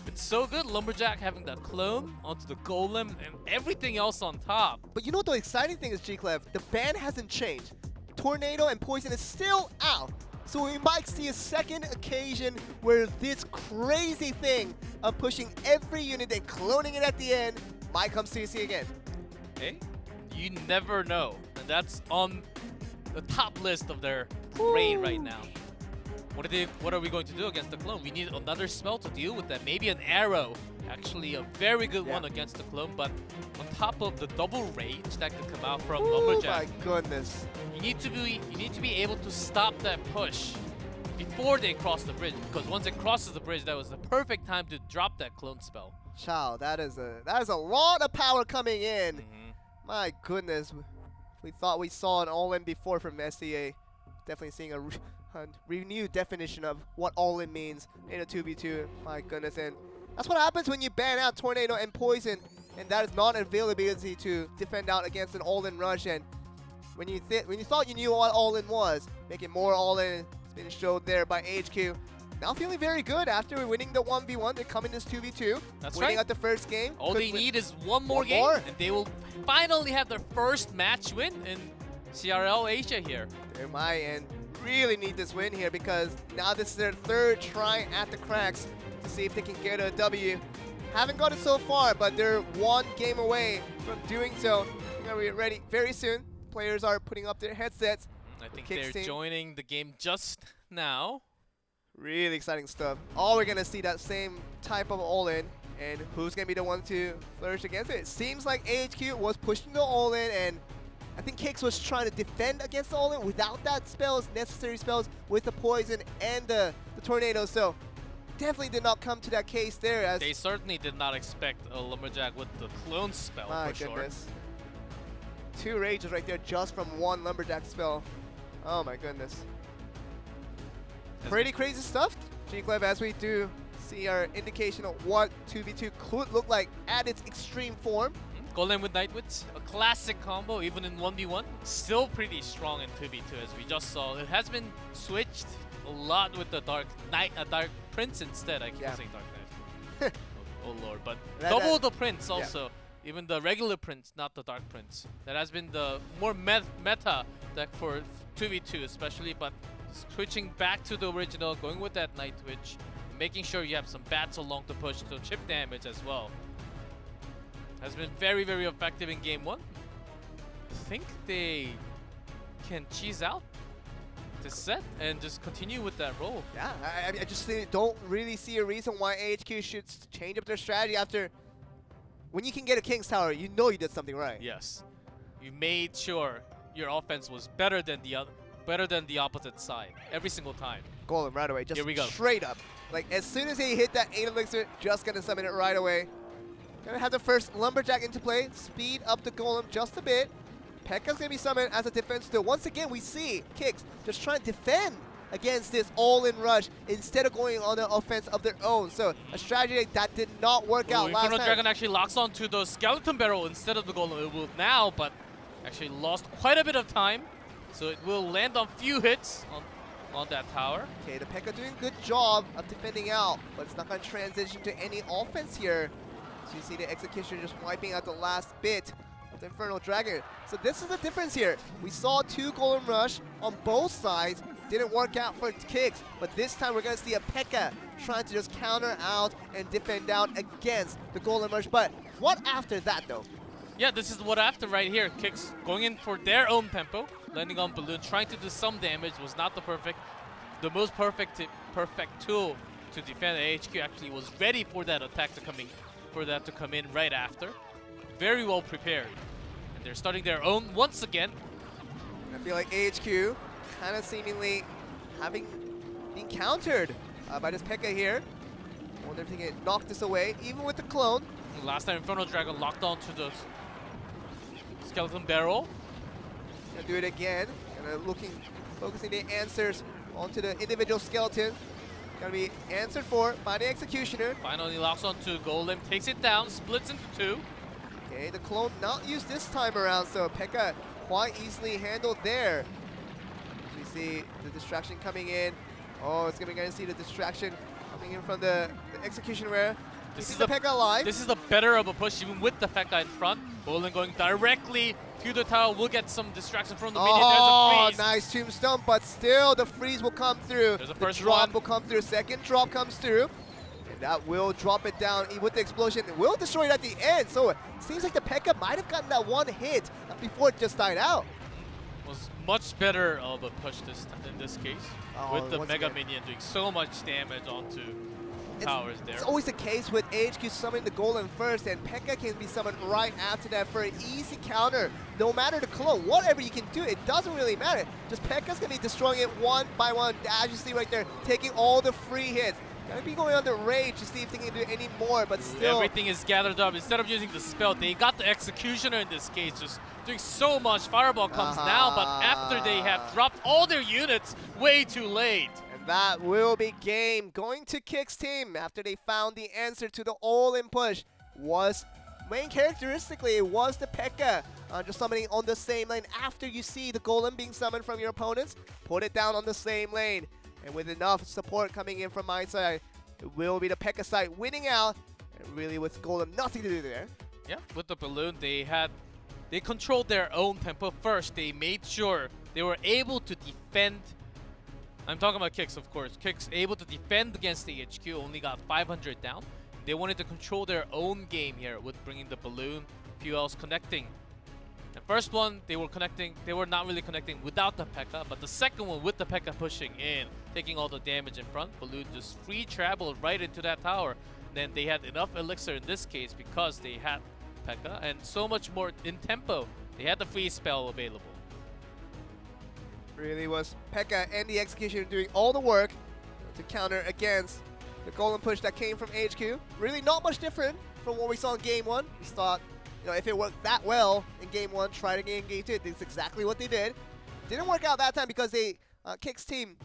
Speaker 2: It's so good, Lumberjack having that clone onto the Golem and everything else on top.
Speaker 1: But you know what the exciting thing is, Xiake+ahq? The ban hasn't changed. Tornado and Poison is still out. So we might see a second occasion where this crazy thing of pushing every unit and cloning it at the end might come CC again.
Speaker 2: Hey, you never know. And that's on the top list of their parade right now. What are we going to do against the clone? We need another spell to deal with that. Maybe an arrow. Actually, a very good one against the clone, but on top of the double rage that could come out from Lumberjack.
Speaker 1: Oh my goodness.
Speaker 2: You need to be able to stop that push before they cross the bridge, because once it crosses the bridge, that was the perfect time to drop that clone spell.
Speaker 1: Chow, that is a lot of power coming in. My goodness. We thought we saw an all-in before from SCA. Definitely seeing a renewed definition of what all-in means in a 2v2. My goodness, and that's what happens when you ban out Tornado and Poison, and that is not an availability to defend out against an all-in rush. And when you thought you knew what all-in was, making more all-in, it's been showed there by AHQ. Now feeling very good after winning the 1v1. They come in this 2v2.
Speaker 2: That's
Speaker 1: winning
Speaker 2: right.
Speaker 1: at the first game.
Speaker 2: All they need is one more game, and they will finally have their first match win in CRL Asia here.
Speaker 1: They might, and really need this win here because now this is their third try at the cracks to see if they can get a W. Haven't got it so far, but they're one game away from doing so. We're gonna be ready very soon. Players are putting up their headsets.
Speaker 2: I think they're joining the game just now.
Speaker 1: Really exciting stuff. Oh, we're gonna see that same type of all-in, and who's gonna be the one to flourish against it? It seems like AHQ was pushing the all-in, and I think KIX was trying to defend against the all-in without that spells, necessary spells with the Poison and the Tornado. So definitely did not come to that case there. As
Speaker 2: they certainly did not expect a Lumberjack with the clone spell.
Speaker 1: my
Speaker 2: for
Speaker 1: goodness. Sure. 2 rages right there just from one Lumberjack spell. Oh my goodness. Pretty crazy stuff, Xiake+ahq, as we do see our indication of what 2v2 could look like at its extreme form.
Speaker 2: Golem with Nightwits, a classic combo even in 1v1. Still pretty strong in 2v2 as we just saw. It has been switched a lot with the Dark Prince instead. I keep saying Dark Knight. oh lord, but double the Prince also. Even the regular Prince, not the Dark Prince. That has been the more meta deck for 2v2 especially, but switching back to the original, going with that Night Twitch, making sure you have some bats along to push to chip damage as well. Has been very, very effective in game 1. I think they can cheese out this set and just continue with that role.
Speaker 1: Yeah, I just don't really see a reason why AHQ should change up their strategy after. When you can get a King's Tower, you know you did something right.
Speaker 2: Yes, you made sure your offense was better than the opposite side every single time.
Speaker 1: Golem right away, just
Speaker 2: Here we go.
Speaker 1: straight up. Like as soon as he hit that 8 elixir, just gonna summon it right away. Gonna have the first Lumberjack into play, speed up the Golem just a bit. P.E.K.K.A.'s gonna be summoned as a defense still. Once again, we see KIX just trying to defend against this all-in rush instead of going on the offense of their own. So a strategy that did not work out last
Speaker 2: Inferno
Speaker 1: time.
Speaker 2: Dragon actually locks onto the Skeleton Barrel instead of the Golem. It will now, but actually lost quite a bit of time. So it will land on few hits on that tower.
Speaker 1: Okay, the P.E.K.K.A. doing a good job of defending out, but it's not gonna transition to any offense here. So you see the execution just wiping out the last bit of the Infernal Dragon. So this is the difference here. We saw 2 Golem Rush on both sides. Didn't work out for KIX, but this time we're gonna see a P.E.K.K.A. trying to just counter out and defend out against the Golem Rush. But what after that though?
Speaker 2: Yeah, this is what after right here. KIX going in for their own tempo, landing on Balloon, trying to do some damage. Was not the most perfect tool to defend. AHQ actually was ready for that attack to come in right after. Very well prepared. And they're starting their own once again.
Speaker 1: I feel like AHQ kind of seemingly being countered by this P.E.K.K.A. here. I wonder if they can knock this away, even with the clone.
Speaker 2: Last time Infernal Dragon locked onto the Skeleton Barrel.
Speaker 1: Gonna do it again. Focusing the answers onto the individual skeleton. Gonna be answered for by the Executioner.
Speaker 2: Finally locks onto Golem, takes it down, splits into 2.
Speaker 1: Okay, the clone not used this time around, so P.E.K.K.A. quite easily handled there. We see the distraction coming in. Oh, it's gonna see the distraction coming in from the Executioner. This is the P.E.K.K.A. alive.
Speaker 2: This is the better of a push, even with the P.E.K.K.A. in front. Golem going directly to the tower. We'll get some distraction from the minion. There's a freeze.
Speaker 1: Nice tombstone, but still the freeze will come through.
Speaker 2: There's a first
Speaker 1: drop
Speaker 2: one.
Speaker 1: will come through. Second drop comes through. And that will drop it down with the explosion. It will destroy it at the end. So it seems like the P.E.K.K.A. might have gotten that one hit before it just died out.
Speaker 2: Was much better of a push in this case. With the Mega
Speaker 1: again.
Speaker 2: Minion doing so much damage onto towers there.
Speaker 1: It's always the case with AHQ summoning the Golem first, and P.E.K.K.A. can be summoned right after that for an easy counter. No matter the clone, whatever you can do, it doesn't really matter. Just P.E.K.K.A.'s gonna be destroying it one by one. As you see right there, taking all the free hits. Gonna be going on the rage to see if they can do any more, but still.
Speaker 2: Everything is gathered up. Instead of using the spell, they got the Executioner in this case, just doing so much. Fireball comes now, but after they have dropped all their units way too late.
Speaker 1: And that will be game. Going to KIX team after they found the answer to the all-in push was, main characteristically, it was the P.E.K.K.A. Just summoning on the same lane. After you see the Golem being summoned from your opponents, put it down on the same lane. And with enough support coming in from my side, it will be the P.E.K.K.A. side winning out. And really with Golem, nothing to do there.
Speaker 2: Yeah, with the Balloon, they controlled their own tempo first. They made sure they were able to defend. I'm talking about KIX, of course. KIX able to defend against the AHQ, only got 500 down. They wanted to control their own game here with bringing the Balloon, few else connecting. The first one, they were not really connecting without the P.E.K.K.A., but the second one with the P.E.K.K.A. pushing in, taking all the damage in front, Balloon just free traveled right into that tower. Then they had enough elixir in this case because they had P.E.K.K.A. and so much more in tempo. They had the free spell available.
Speaker 1: Really was P.E.K.K.A. and the Executioner doing all the work to counter against the Golem push that came from AHQ. Really not much different from what we saw in Game 1. We thought, if it worked that well in Game 1, try it again in Game 2. That's exactly what they did. Didn't work out that time because KIX team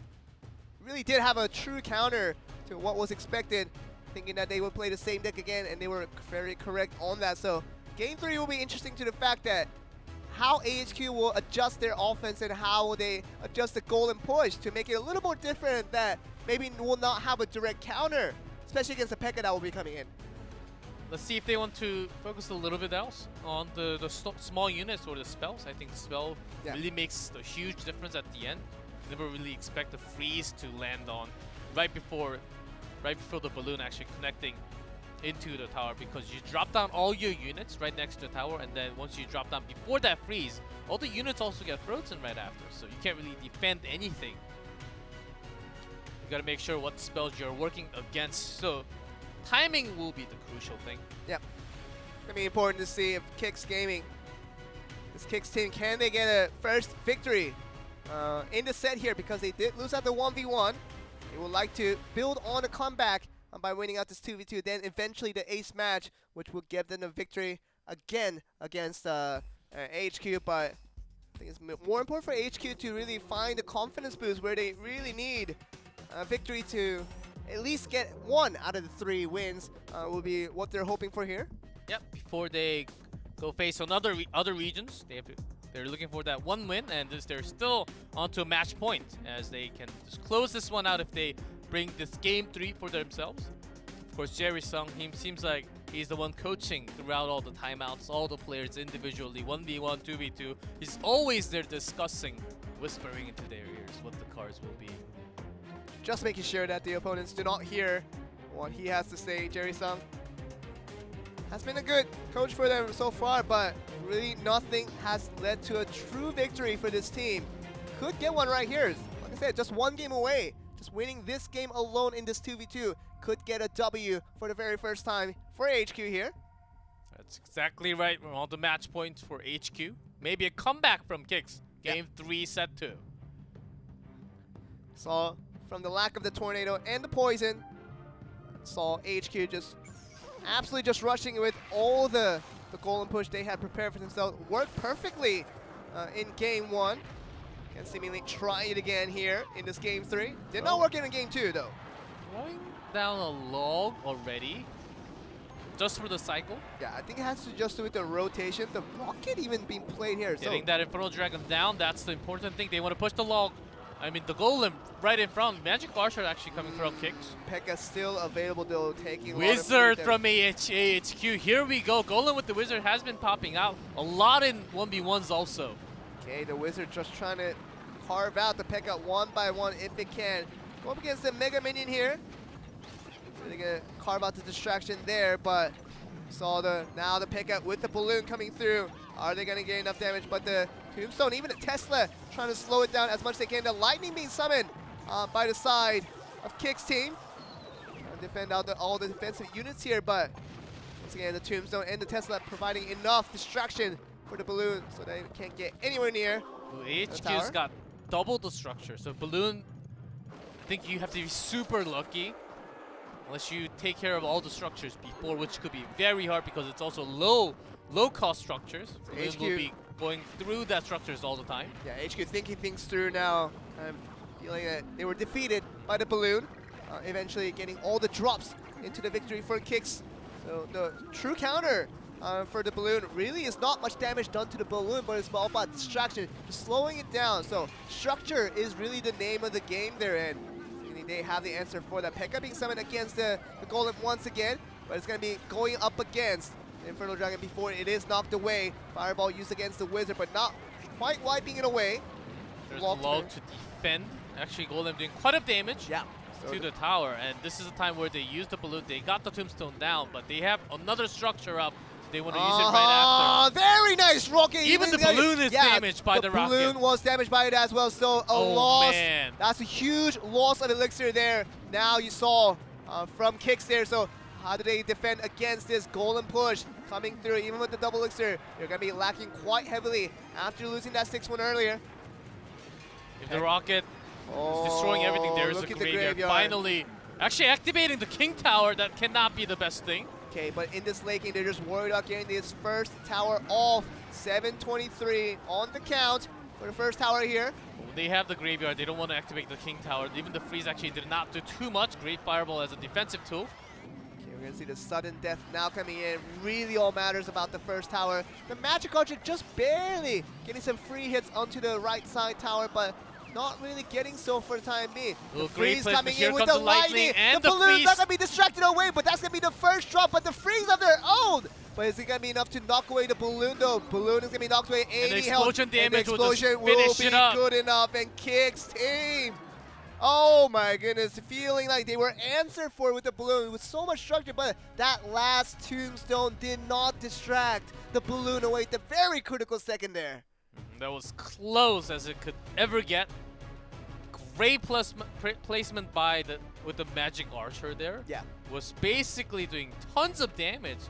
Speaker 1: really did have a true counter to what was expected, thinking that they would play the same deck again, and they were very correct on that. So Game 3 will be interesting to the fact that how AHQ will adjust their offense and how will they adjust the Golem push to make it a little more different, that maybe will not have a direct counter, especially against the P.E.K.K.A. that will be coming in.
Speaker 2: Let's see if they want to focus a little bit else on the small units or the spells. I think the spell really makes a huge difference at the end. never really expect the freeze to land on right before the balloon actually connecting into the tower, because you drop down all your units right next to the tower, and then once you drop down before that freeze, all the units also get frozen right after, so you can't really defend anything. You gotta make sure what spells you're working against, so timing will be the crucial thing.
Speaker 1: Yep. It's gonna be important to see if KIX Gaming, this KIX team, can they get a first victory in the set here, because they did lose at the 1v1. They would like to build on a comeback by winning out this 2v2, then eventually the ace match, which will give them a victory again against AHQ. But I think it's more important for AHQ to really find the confidence boost where they really need a victory to at least get 1 out of the 3 wins, will be what they're hoping for here.
Speaker 2: Yep, before they go face on other regions, they're looking for that 1 win, and they're still onto a match point, as they can just close this one out if they bring this game 3 for themselves. Of course, Jerry Sung, he seems like he's the one coaching throughout all the timeouts, all the players individually, 1v1, 2v2. He's always there discussing, whispering into their ears what the cards will be.
Speaker 1: Just making sure that the opponents do not hear what he has to say. Jerry Sung has been a good coach for them so far, but really nothing has led to a true victory for this team. Could get one right here. Like I said, just 1 game away. Just winning this game alone in this 2v2 could get a W for the very first time for HQ here.
Speaker 2: That's exactly right. We're on the match point for HQ. Maybe a comeback from KIX. Game 3, set 2.
Speaker 1: Saw from the lack of the tornado and the poison, saw HQ just absolutely just rushing with all the golden push they had prepared for themselves. Worked perfectly in game 1. Can seemingly try it again here in this game 3. Did not work in game 2 though.
Speaker 2: Going down a log already, just for the cycle.
Speaker 1: Yeah, I think it has to just do with the rotation. The rocket even being played here.
Speaker 2: Getting that Infernal Dragon down, that's the important thing. They want to push the log. I mean, the golem right in front. Magic Archer actually coming from KIX.
Speaker 1: P.E.K.K.A still available though, taking
Speaker 2: Wizard from AHQ. Here we go. Golem with the Wizard has been popping out a lot in 1v1s also.
Speaker 1: Okay, the Wizard just trying to carve out the P.E.K.K.A 1 by 1 if it can. Go up against the Mega Minion here. Really gonna carve out the distraction there, but saw now the P.E.K.K.A with the balloon coming through. Are they gonna get enough damage? But the Tombstone, even a Tesla, trying to slow it down as much as they can. The Lightning being summoned by the side of KIX team. Trying to defend out all the defensive units here, but once again, the Tombstone and the Tesla providing enough distraction for the balloon so they can't get anywhere near.
Speaker 2: Well, HQ's got double the structure, so balloon, I think you have to be super lucky unless you take care of all the structures before, which could be very hard because it's also low cost structures. So HQ will be going through that structures all the time.
Speaker 1: Yeah, HQ thinking things through now. Feeling that they were defeated by the balloon, eventually getting all the drops into the victory for KIX. So the true counter for the balloon really is not much damage done to the balloon, but it's all about distraction, just slowing it down. So structure is really the name of the game they're in. They have the answer for that. P.E.K.K.A being summoned against the Golem once again, but it's going to be going up against the Infernal Dragon before it is knocked away. Fireball used against the Wizard, but not quite wiping it away.
Speaker 2: There's a log to defend. Actually, Golem doing quite a damage to the tower, and this is the time where they use the balloon. They got the Tombstone down, but they have another structure up. They want to use it right after.
Speaker 1: Very nice rocket.
Speaker 2: Even the balloon is damaged by the rocket.
Speaker 1: The balloon was damaged by it as well, so a loss.
Speaker 2: Man.
Speaker 1: That's a huge loss of elixir there. Now you saw from KIX there, so how do they defend against this golden push coming through? Even with the double elixir, they're going to be lacking quite heavily after losing that 6-1 earlier.
Speaker 2: If the rocket is destroying everything, there is a graveyard. Finally, actually activating the King Tower, that cannot be the best thing.
Speaker 1: Okay, but in this late game, they're just worried about getting this first tower off. 7:23 on the count for the first tower here.
Speaker 2: They have the graveyard. They don't want to activate the King Tower. Even the freeze actually did not do too much. Great Fireball as a defensive tool.
Speaker 1: Okay, we're going to see the sudden death now coming in. Really all matters about the first tower. The Magic Archer just barely getting some free hits onto the right side tower, but not really getting so for the time being. The freeze coming in with the lightning.
Speaker 2: And
Speaker 1: the balloon's not going to be distracted away, but that's going to be the first drop. But the freeze of their own But is it going to be enough to knock away the balloon though? Balloon is going to be knocked away 80
Speaker 2: And the
Speaker 1: health.
Speaker 2: explosion
Speaker 1: And the
Speaker 2: damage will just
Speaker 1: explosion will
Speaker 2: finish
Speaker 1: be
Speaker 2: it up.
Speaker 1: good enough. And KIX team. Oh my goodness, feeling like they were answered for with the balloon with so much structure, but that last tombstone did not distract the balloon away at the very critical second there.
Speaker 2: That was close as it could ever get. Great placement by with the magic archer there.
Speaker 1: Yeah.
Speaker 2: Was basically doing tons of damage.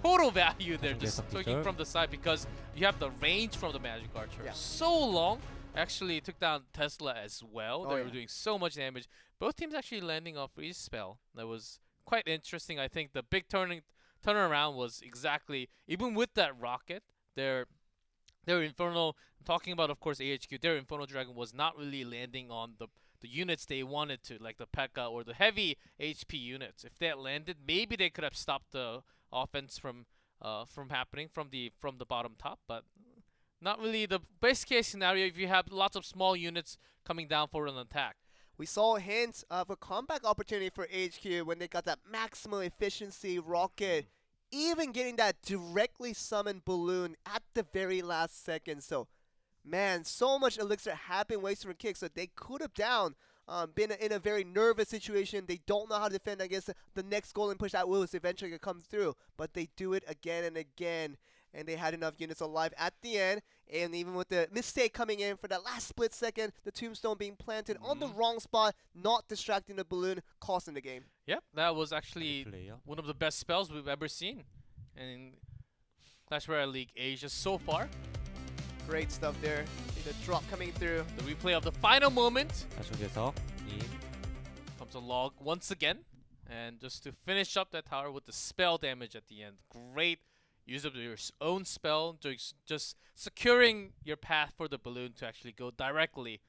Speaker 2: Total value there, just looking from the side because you have the range from the magic archer.
Speaker 1: Yeah.
Speaker 2: So long. Actually took down Tesla as well.
Speaker 1: Oh,
Speaker 2: they were doing so much damage. Both teams actually landing off freeze spell. That was quite interesting. I think the big turnaround was exactly, even with that rocket, their Infernal, I'm talking about of course AHQ, their Infernal Dragon was not really landing on the units they wanted to, like the P.E.K.K.A or the heavy HP units. If that landed, maybe they could have stopped the offense from happening from the bottom top, but not really the best case scenario if you have lots of small units coming down for an attack.
Speaker 1: We saw hints of a comeback opportunity for AHQ when they got that maximum efficiency rocket, even getting that directly summoned balloon at the very last second. So, man, so much elixir had been wasted from KIX, so they could have been in a very nervous situation. They don't know how to defend against the next golden push that was eventually going to come through, but they do it again and again. And they had enough units alive at the end, and even with the mistake coming in for that last split second, the tombstone being planted on the wrong spot, not distracting the balloon, costing the game.
Speaker 2: Yep, that was actually one of the best spells we've ever seen in Clash Royale League Asia so far.
Speaker 1: Great stuff there. See the drop coming through.
Speaker 2: The replay of the final moment.
Speaker 3: 계속해서
Speaker 2: Comes a log once again, and just to finish up that tower with the spell damage at the end. Great use of your own spell, just securing your path for the balloon to actually go directly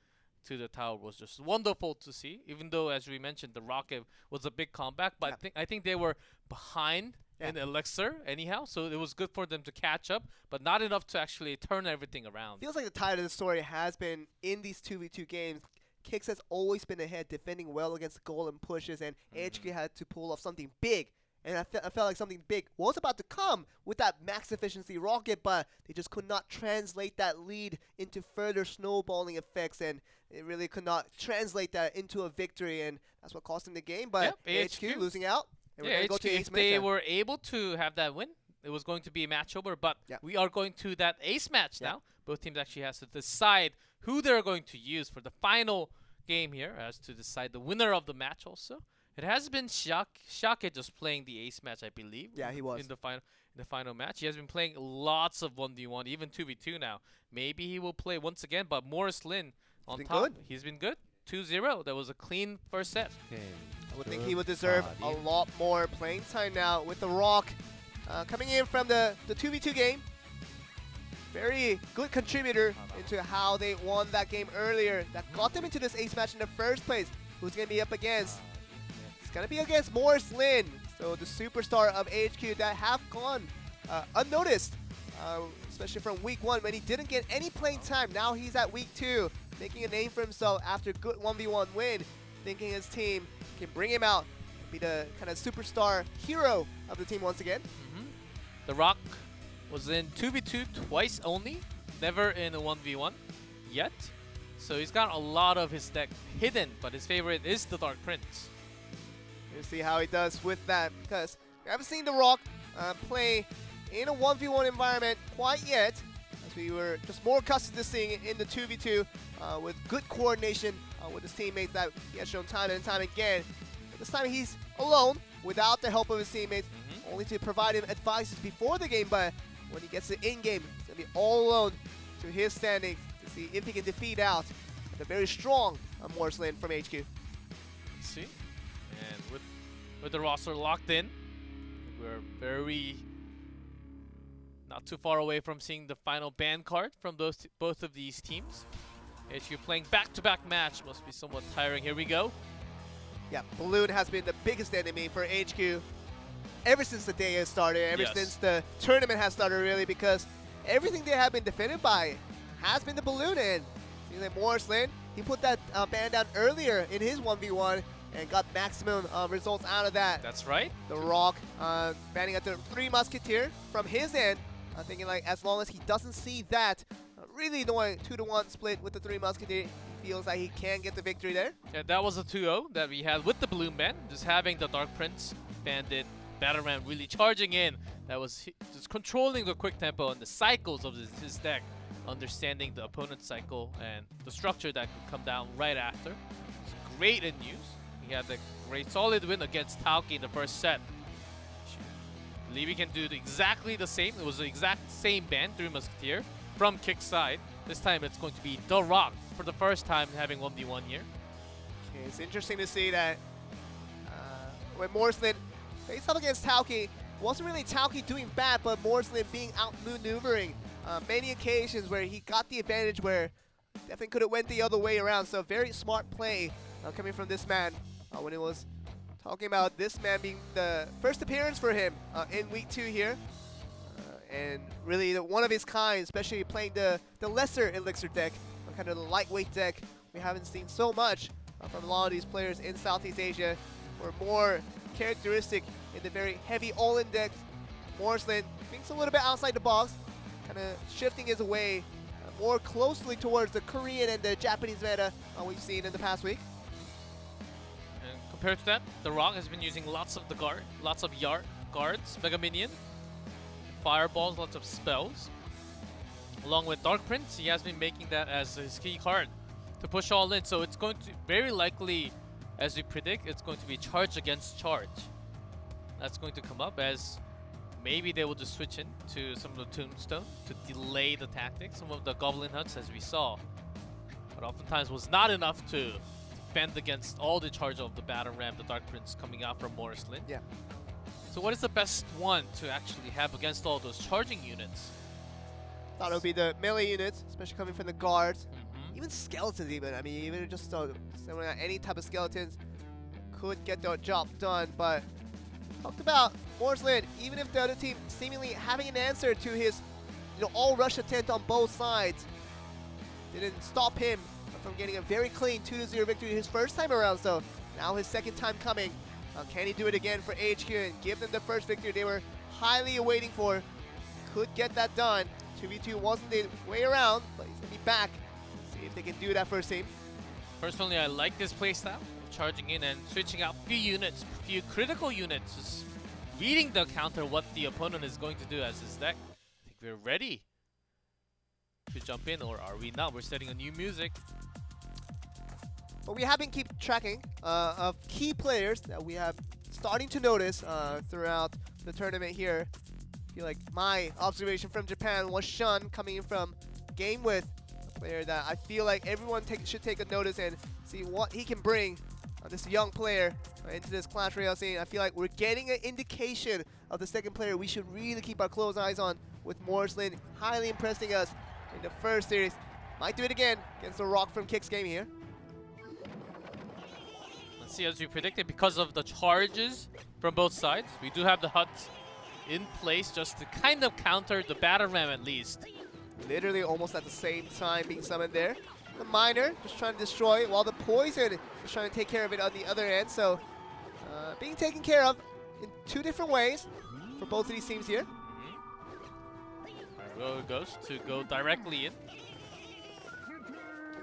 Speaker 2: to the tower was just wonderful to see. Even though, as we mentioned, the rocket was a big comeback, but I think they were behind in elixir anyhow, so it was good for them to catch up, but not enough to actually turn everything around.
Speaker 1: Feels like the tide of the story has been in these 2v2 games. KIX has always been ahead, defending well against golden pushes, and AHQ had to pull off something big. And I felt like something big was about to come with that max efficiency rocket, but they just could not translate that lead into further snowballing effects, and it really could not translate that into a victory, and that's what cost them the game. But AHQ losing out. And we're gonna go to
Speaker 2: if they were able to have that win, it was going to be a match over, but we are going to that ace match now. Both teams actually has to decide who they're going to use for the final game here, as to decide the winner of the match also. It has been Xiake just playing the ace match, I believe.
Speaker 1: Yeah, he was.
Speaker 2: In the final match. He has been playing lots of 1v1, even 2v2 now. Maybe he will play once again, but MorrisLin on top.
Speaker 1: Good.
Speaker 2: He's been good. 2-0. That was a clean first set.
Speaker 1: I would think he would deserve a lot more playing time now with the Rock coming in from the 2v2 game. Very good contributor into how they won that game earlier. That got them into this ace match in the first place. Who's going to be up against? It's going to be against MorrisLin. So the superstar of AHQ that have gone unnoticed, especially from week 1 when he didn't get any playing time. Now he's at week 2, making a name for himself after a good 1v1 win, thinking his team can bring him out, be the kind of superstar hero of the team once again.
Speaker 2: The Rock was in 2v2 twice only, never in a 1v1 yet. So he's got a lot of his deck hidden, but his favorite is the Dark Prince.
Speaker 1: We'll see how he does with that, because we haven't seen the Rock play in a 1v1 environment quite yet, as we were just more accustomed to seeing it in the 2v2 with good coordination with his teammates that he has shown time and time again. But this time he's alone without the help of his teammates, only to provide him advices before the game, but when he gets to in-game, he's going to be all alone to his standings to see if he can defeat out the very strong MorrisLin from HQ.
Speaker 2: Let's see. And with the roster locked in, we're very not too far away from seeing the final ban card from both of these teams. HQ playing back-to-back match must be somewhat tiring. Here we go.
Speaker 1: Yeah, Balloon has been the biggest enemy for HQ ever since the day has started, ever since the tournament has started, really, because everything they have been defended by has been the Balloon. And seems like MorrisLin, he put that ban down earlier in his 1v1, and got maximum results out of that.
Speaker 2: That's right.
Speaker 1: The Rock banning at the 3 Musketeer from his end, thinking like as long as he doesn't see that, really going 2-to-1 split with the 3 Musketeer, he feels like he can get the victory there.
Speaker 2: Yeah, that was a 2-0 that we had with the Balloon Ban. Just having the Dark Prince, Bandit, Battle Ram really charging in. That was just controlling the quick tempo and the cycles of his deck, understanding the opponent's cycle and the structure that could come down right after. It's great in use. He had a great solid win against Taoki in the first set. I believe he can do exactly the same. It was the exact same ban, 3 Musketeer, from KIX side. This time it's going to be The Rock for the first time having 1v1 here.
Speaker 1: Okay, it's interesting to see that when MorrisLin faced up against Taoki, wasn't really Taoki doing bad, but MorrisLin being outmaneuvering many occasions where he got the advantage where definitely could have went the other way around. So very smart play coming from this man when it was talking about this man being the first appearance for him in week 2 here. And really one of his kind, especially playing the lesser Elixir deck, kind of the lightweight deck. We haven't seen so much from a lot of these players in Southeast Asia, or more characteristic in the very heavy all-in decks. MorrisLin thinks a little bit outside the box, kind of shifting his way more closely towards the Korean and the Japanese meta we've seen in the past week.
Speaker 2: And compared to that, The Rock has been using lots of the guards, Mega Minion, fireballs, lots of spells. Along with Dark Prince, he has been making that as his key card to push all in. So it's going to very likely, as we predict, it's going to be charge against charge. That's going to come up, as maybe they will just switch in to some of the Tombstone to delay the tactics, some of the Goblin Huts as we saw. But oftentimes was not enough to defend against all the charge of the Battle Ram, the Dark Prince coming out from MorrisLin.
Speaker 1: Yeah.
Speaker 2: So what is the best one to actually have against all those charging units?
Speaker 1: Thought it would be the melee units, especially coming from the guards. Even skeletons even. I mean, even just any type of skeletons could get the job done. But talked about MorrisLin, even if the other team seemingly having an answer to his all-rush attempt on both sides, didn't stop him from getting a very clean 2-0 victory his first time around. So now his second time coming. Can he do it again for AHQ and give them the first victory they were highly awaiting for? Could get that done. 2v2 wasn't the way around, but he's going to be back. See if they can do that first team.
Speaker 2: Personally, I like this playstyle, charging in and switching out few units, few critical units, just reading the counter, what the opponent is going to do as his deck. I think we're ready to jump in, or are we not? We're setting a new music.
Speaker 1: But we have been keep tracking of key players that we have starting to notice throughout the tournament here. I feel like my observation from Japan was Shun coming in from game with a player that I feel like everyone should take a notice and see what he can bring, this young player, into this Clash Royale scene. I feel like we're getting an indication of the second player we should really keep our close eyes on, with MorrisLin highly impressing us in the first series. Might do it again against the Rock from KIX game here.
Speaker 2: Let's see, as we predicted, because of the charges from both sides, we do have the huts in place just to kind of counter the Battle Ram at least.
Speaker 1: Literally almost at the same time being summoned there. The Miner just trying to destroy, while the Poison is trying to take care of it on the other end. So being taken care of in 2 different ways for both of these teams here.
Speaker 2: Royale goes to go directly in.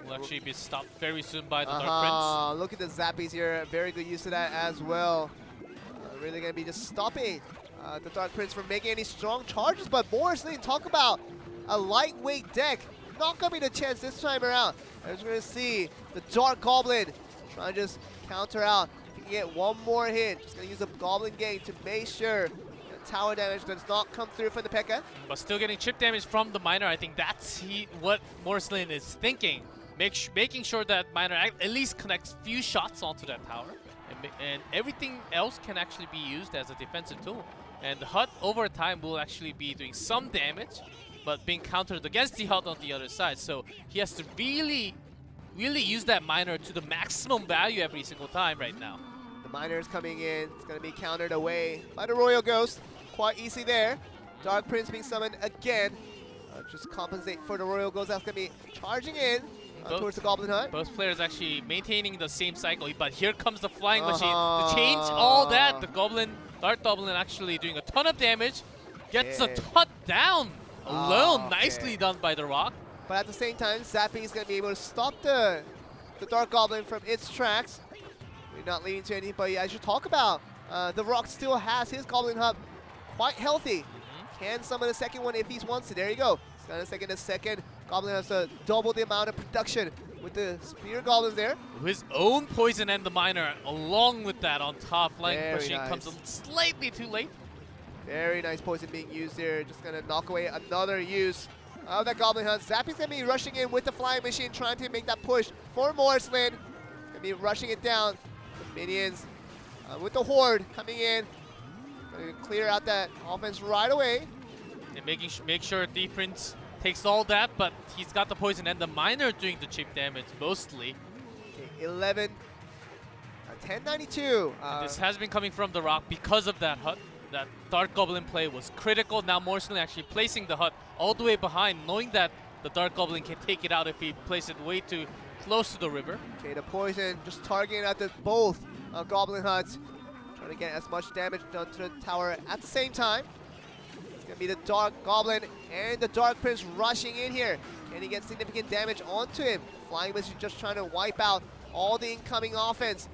Speaker 2: Will actually be stopped very soon by the Dark Prince.
Speaker 1: Look at the Zappies here. Very good use of that as well. Really going to be just stopping the Dark Prince from making any strong charges. But MorrisLin, talk about a lightweight deck. Not going to be the chance this time around. As we're going to see the Dark Goblin trying to just counter out. If he can get one more hit, just going to use the Goblin Gate to make sure that tower damage does not come through from the P.E.K.K.A.
Speaker 2: But still getting chip damage from the Miner. I think that's what MorrisLin is thinking. Making sure that Miner at least connects few shots onto that tower. And everything else can actually be used as a defensive tool. And the Hut over time will actually be doing some damage, but being countered against the Hut on the other side. So he has to really use that Miner to the maximum value every single time right now.
Speaker 1: The Miner is coming in. It's going to be countered away by the Royal Ghost. Quite easy there. Dark Prince being summoned again. Just compensate for the Royal Ghost. That's going to be charging in. towards the Goblin Hut.
Speaker 2: Both players actually maintaining the same cycle, but here comes the flying machine to change all that. The Dark Goblin actually doing a ton of damage. Gets a Tut down alone. Nicely done by the Rock.
Speaker 1: But at the same time, Zappy is going to be able to stop the Dark Goblin from its tracks. We're not leading to anything, but as you talk about, the Rock still has his Goblin Hub quite healthy. Can summon a second one if he wants to. There you go. He's got a second. Goblin has to double the amount of production with the Spear Goblins there.
Speaker 2: His own poison and the miner along with that on top. Flying machine comes slightly too late.
Speaker 1: Very nice poison being used there. Just going to knock away another use of that Goblin Hunt. Zappy's going to be rushing in with the flying machine, trying to make that push for MorrisLin. Going to be rushing it down. The minions with the Horde coming in. Going to clear out that offense right away.
Speaker 2: And make sure D-Prince takes all that, but he's got the poison and the miner doing the chip damage mostly.
Speaker 1: Okay, 11, 1092.
Speaker 2: This has been coming from the Rock because of that hut. That Dark Goblin play was critical. Now MorrisLin actually placing the hut all the way behind, knowing that the Dark Goblin can take it out if he places it way too close to the river.
Speaker 1: Okay, the poison just targeting at both Goblin Huts. Trying to get as much damage done to the tower at the same time. It's going to be the Dark Goblin and the Dark Prince rushing in here. And he gets significant damage onto him. Flying Machine just trying to wipe out all the incoming offense.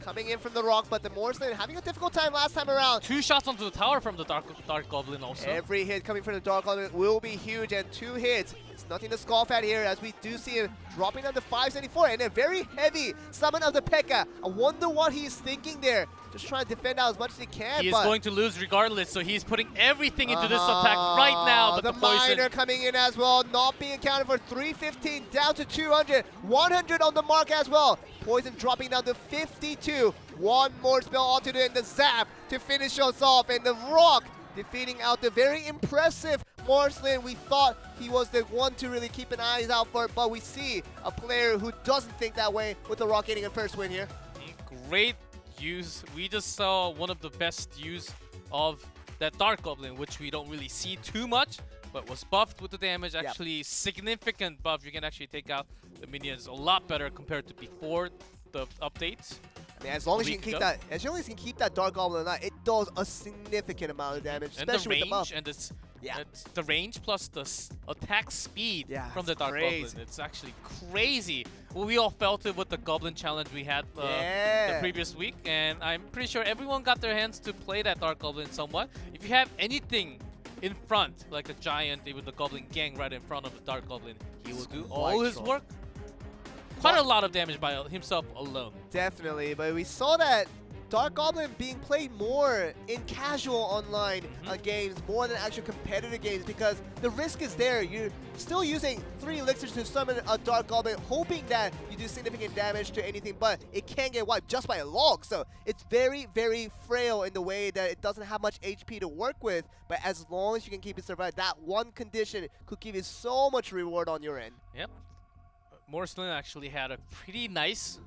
Speaker 1: Coming in from the Rock, but the MorrisLin having a difficult time last time around.
Speaker 2: 2 shots onto the tower from the Dark Goblin also.
Speaker 1: Every hit coming from the Dark Goblin will be huge, and 2 hits. It's nothing to scoff at here, as we do see him dropping down to 574, and a very heavy summon of the P.E.K.K.A. I wonder what he's thinking there. Just trying to defend out as much as he can.
Speaker 2: He is going to lose regardless, so he's putting everything into this attack right now. But the poison
Speaker 1: miner coming in as well, not being accounted for. 315 down to 200, 100 on the mark as well. Poison dropping down to 52. One more spell onto the zap to finish us off, and the Rock defeating out the very impressive MorrisLin. We thought he was the one to really keep an eye out for, but we see a player who doesn't think that way with the Rock getting a first win here.
Speaker 2: Great use. We just saw one of the best use of that Dark Goblin, which we don't really see too much, but was buffed with the damage. Actually, significant buff. You can actually take out the minions a lot better compared to before the updates.
Speaker 1: I mean, as long as you can keep that Dark Goblin alive, it does a significant amount of damage, especially with the buff.
Speaker 2: And the range plus the attack speed from the Dark Goblin. It's actually crazy. Well, we all felt it with the Goblin challenge we had the previous week, and I'm pretty sure everyone got their hands to play that Dark Goblin somewhat. If you have anything in front, like a giant with the Goblin gang right in front of the Dark Goblin, he will do all his work. Quite a lot of damage by himself alone. Definitely,
Speaker 1: but we saw that Dark Goblin being played more in casual online games, more than actual competitive games, because the risk is there. You're still using 3 elixirs to summon a Dark Goblin, hoping that you do significant damage to anything, but it can get wiped just by a log. So it's very, very frail in the way that it doesn't have much HP to work with, but as long as you can keep it survive, that one condition could give you so much reward on your end.
Speaker 2: Yep. MorrisLin actually had a pretty nice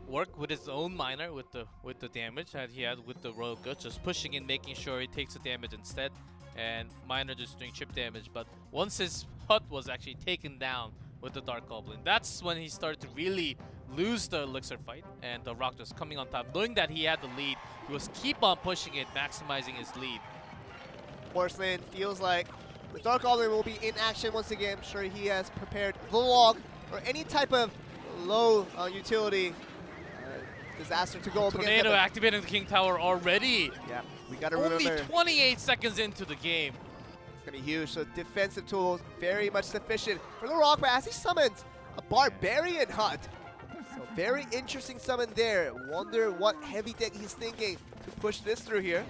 Speaker 2: work with his own miner with the damage that he had with the Royal Goods, just pushing in, making sure he takes the damage instead, and miner just doing chip damage. But once his hut was actually taken down with the Dark Goblin, that's when he started to really lose the elixir fight, and the Rock just coming on top, knowing that he had the lead. He was keep on pushing it, maximizing his lead.
Speaker 1: MorrisLin feels like the Dark Goblin will be in action once again. I'm sure he has prepared the log or any type of low utility disaster to go up against.
Speaker 2: Tornado activating the King Tower already.
Speaker 1: Yeah, we got to remember.
Speaker 2: Only 28 seconds into the game.
Speaker 1: It's going to be huge. So defensive tools very much sufficient for the Rock, but as he summons a Barbarian Hut. So very interesting summon there. Wonder what heavy deck he's thinking to push this through here.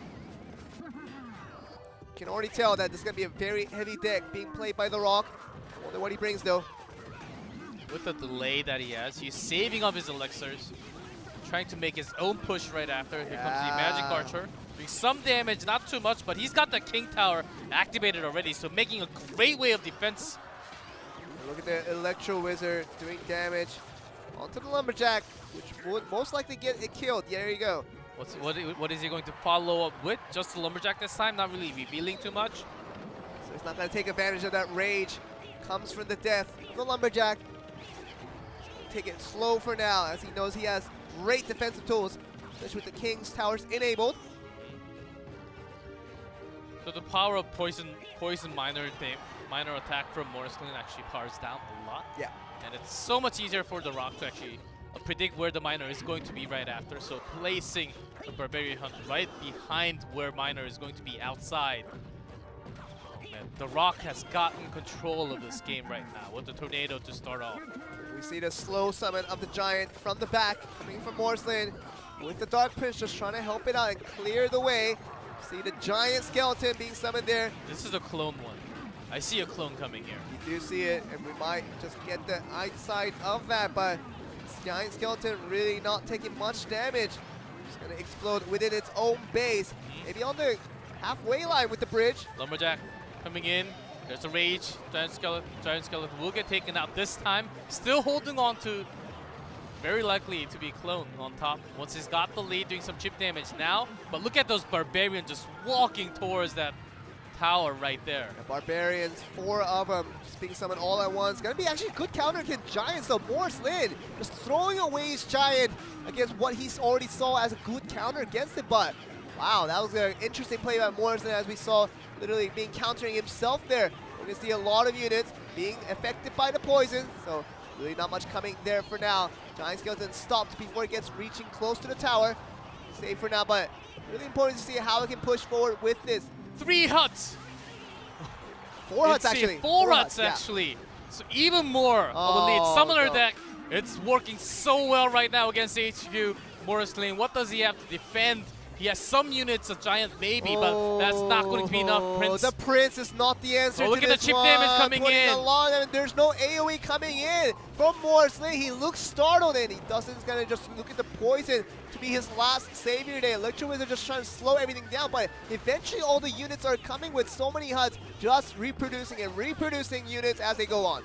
Speaker 1: Can already tell that this is going to be a very heavy deck being played by the Rock. I wonder what he brings though.
Speaker 2: With the delay that he has, he's saving up his elixirs, trying to make his own push right after. Here comes the Magic Archer, doing some damage, not too much, but he's got the King Tower activated already, so making a great way of defense.
Speaker 1: Look at the Electro Wizard doing damage onto the Lumberjack, which would most likely get it killed. Yeah, there you go.
Speaker 2: What is he going to follow up with? Just the Lumberjack this time, not really revealing too much.
Speaker 1: So he's not going to take advantage of that rage. Comes from the death of the Lumberjack. take it slow for now, as he knows he has great defensive tools, especially with the King's towers enabled.
Speaker 2: So the power of poison minor attack from MorrisLin actually powers down a lot.
Speaker 1: Yeah.
Speaker 2: And it's so much easier for the Rock to actually predict where the minor is going to be right after. So placing the Barbarian Hunt right behind where minor is going to be outside. And the Rock has gotten control of this game right now with the Tornado to start off.
Speaker 1: We see the slow summon of the Giant from the back, coming from MorrisLin, with the Dark Prince just trying to help it out and clear the way. See the Giant Skeleton being summoned there.
Speaker 2: This is a clone one. I see a clone coming here.
Speaker 1: You do see it, and we might just get the outside of that, but this Giant Skeleton really not taking much damage. Just gonna explode within its own base. Maybe on the halfway line with the bridge.
Speaker 2: Lumberjack coming in. There's a Rage. Giant Skeleton will get taken out this time. Still holding on to, very likely to be clone on top. Once he's got the lead, doing some chip damage now. But look at those Barbarians just walking towards that tower right there.
Speaker 1: The Barbarians, 4 of them, just being summoned all at once. Gonna be actually a good counter against Giants, though. MorrisLin just throwing away his Giant against what he's already saw as a good counter against it. But wow, that was an interesting play by MorrisLin, as we saw literally being countering himself there. We're gonna see a lot of units being affected by the poison, so really not much coming there for now. Giant Skeleton stopped before it gets reaching close to the tower. Safe for now, but really important to see how it can push forward with this.
Speaker 2: 3 huts.
Speaker 1: 4 huts actually.
Speaker 2: 4 huts actually. So even more of a lead. Summoner
Speaker 1: no.
Speaker 2: deck. It's working so well right now against AHQ. MorrisLin, what does he have to defend? He has some units, a Giant maybe, but that's not going to be enough. Prince.
Speaker 1: The Prince is not the answer to
Speaker 2: look at
Speaker 1: this
Speaker 2: the chip
Speaker 1: one.
Speaker 2: damage coming
Speaker 1: Putting
Speaker 2: in.
Speaker 1: A lot of them. There's no AoE coming in from MorrisLin. He looks startled, and he doesn't gonna just look at the poison to be his last savior today. Electro Wizard just trying to slow everything down, but eventually all the units are coming with so many huts, just reproducing and reproducing units as they go on.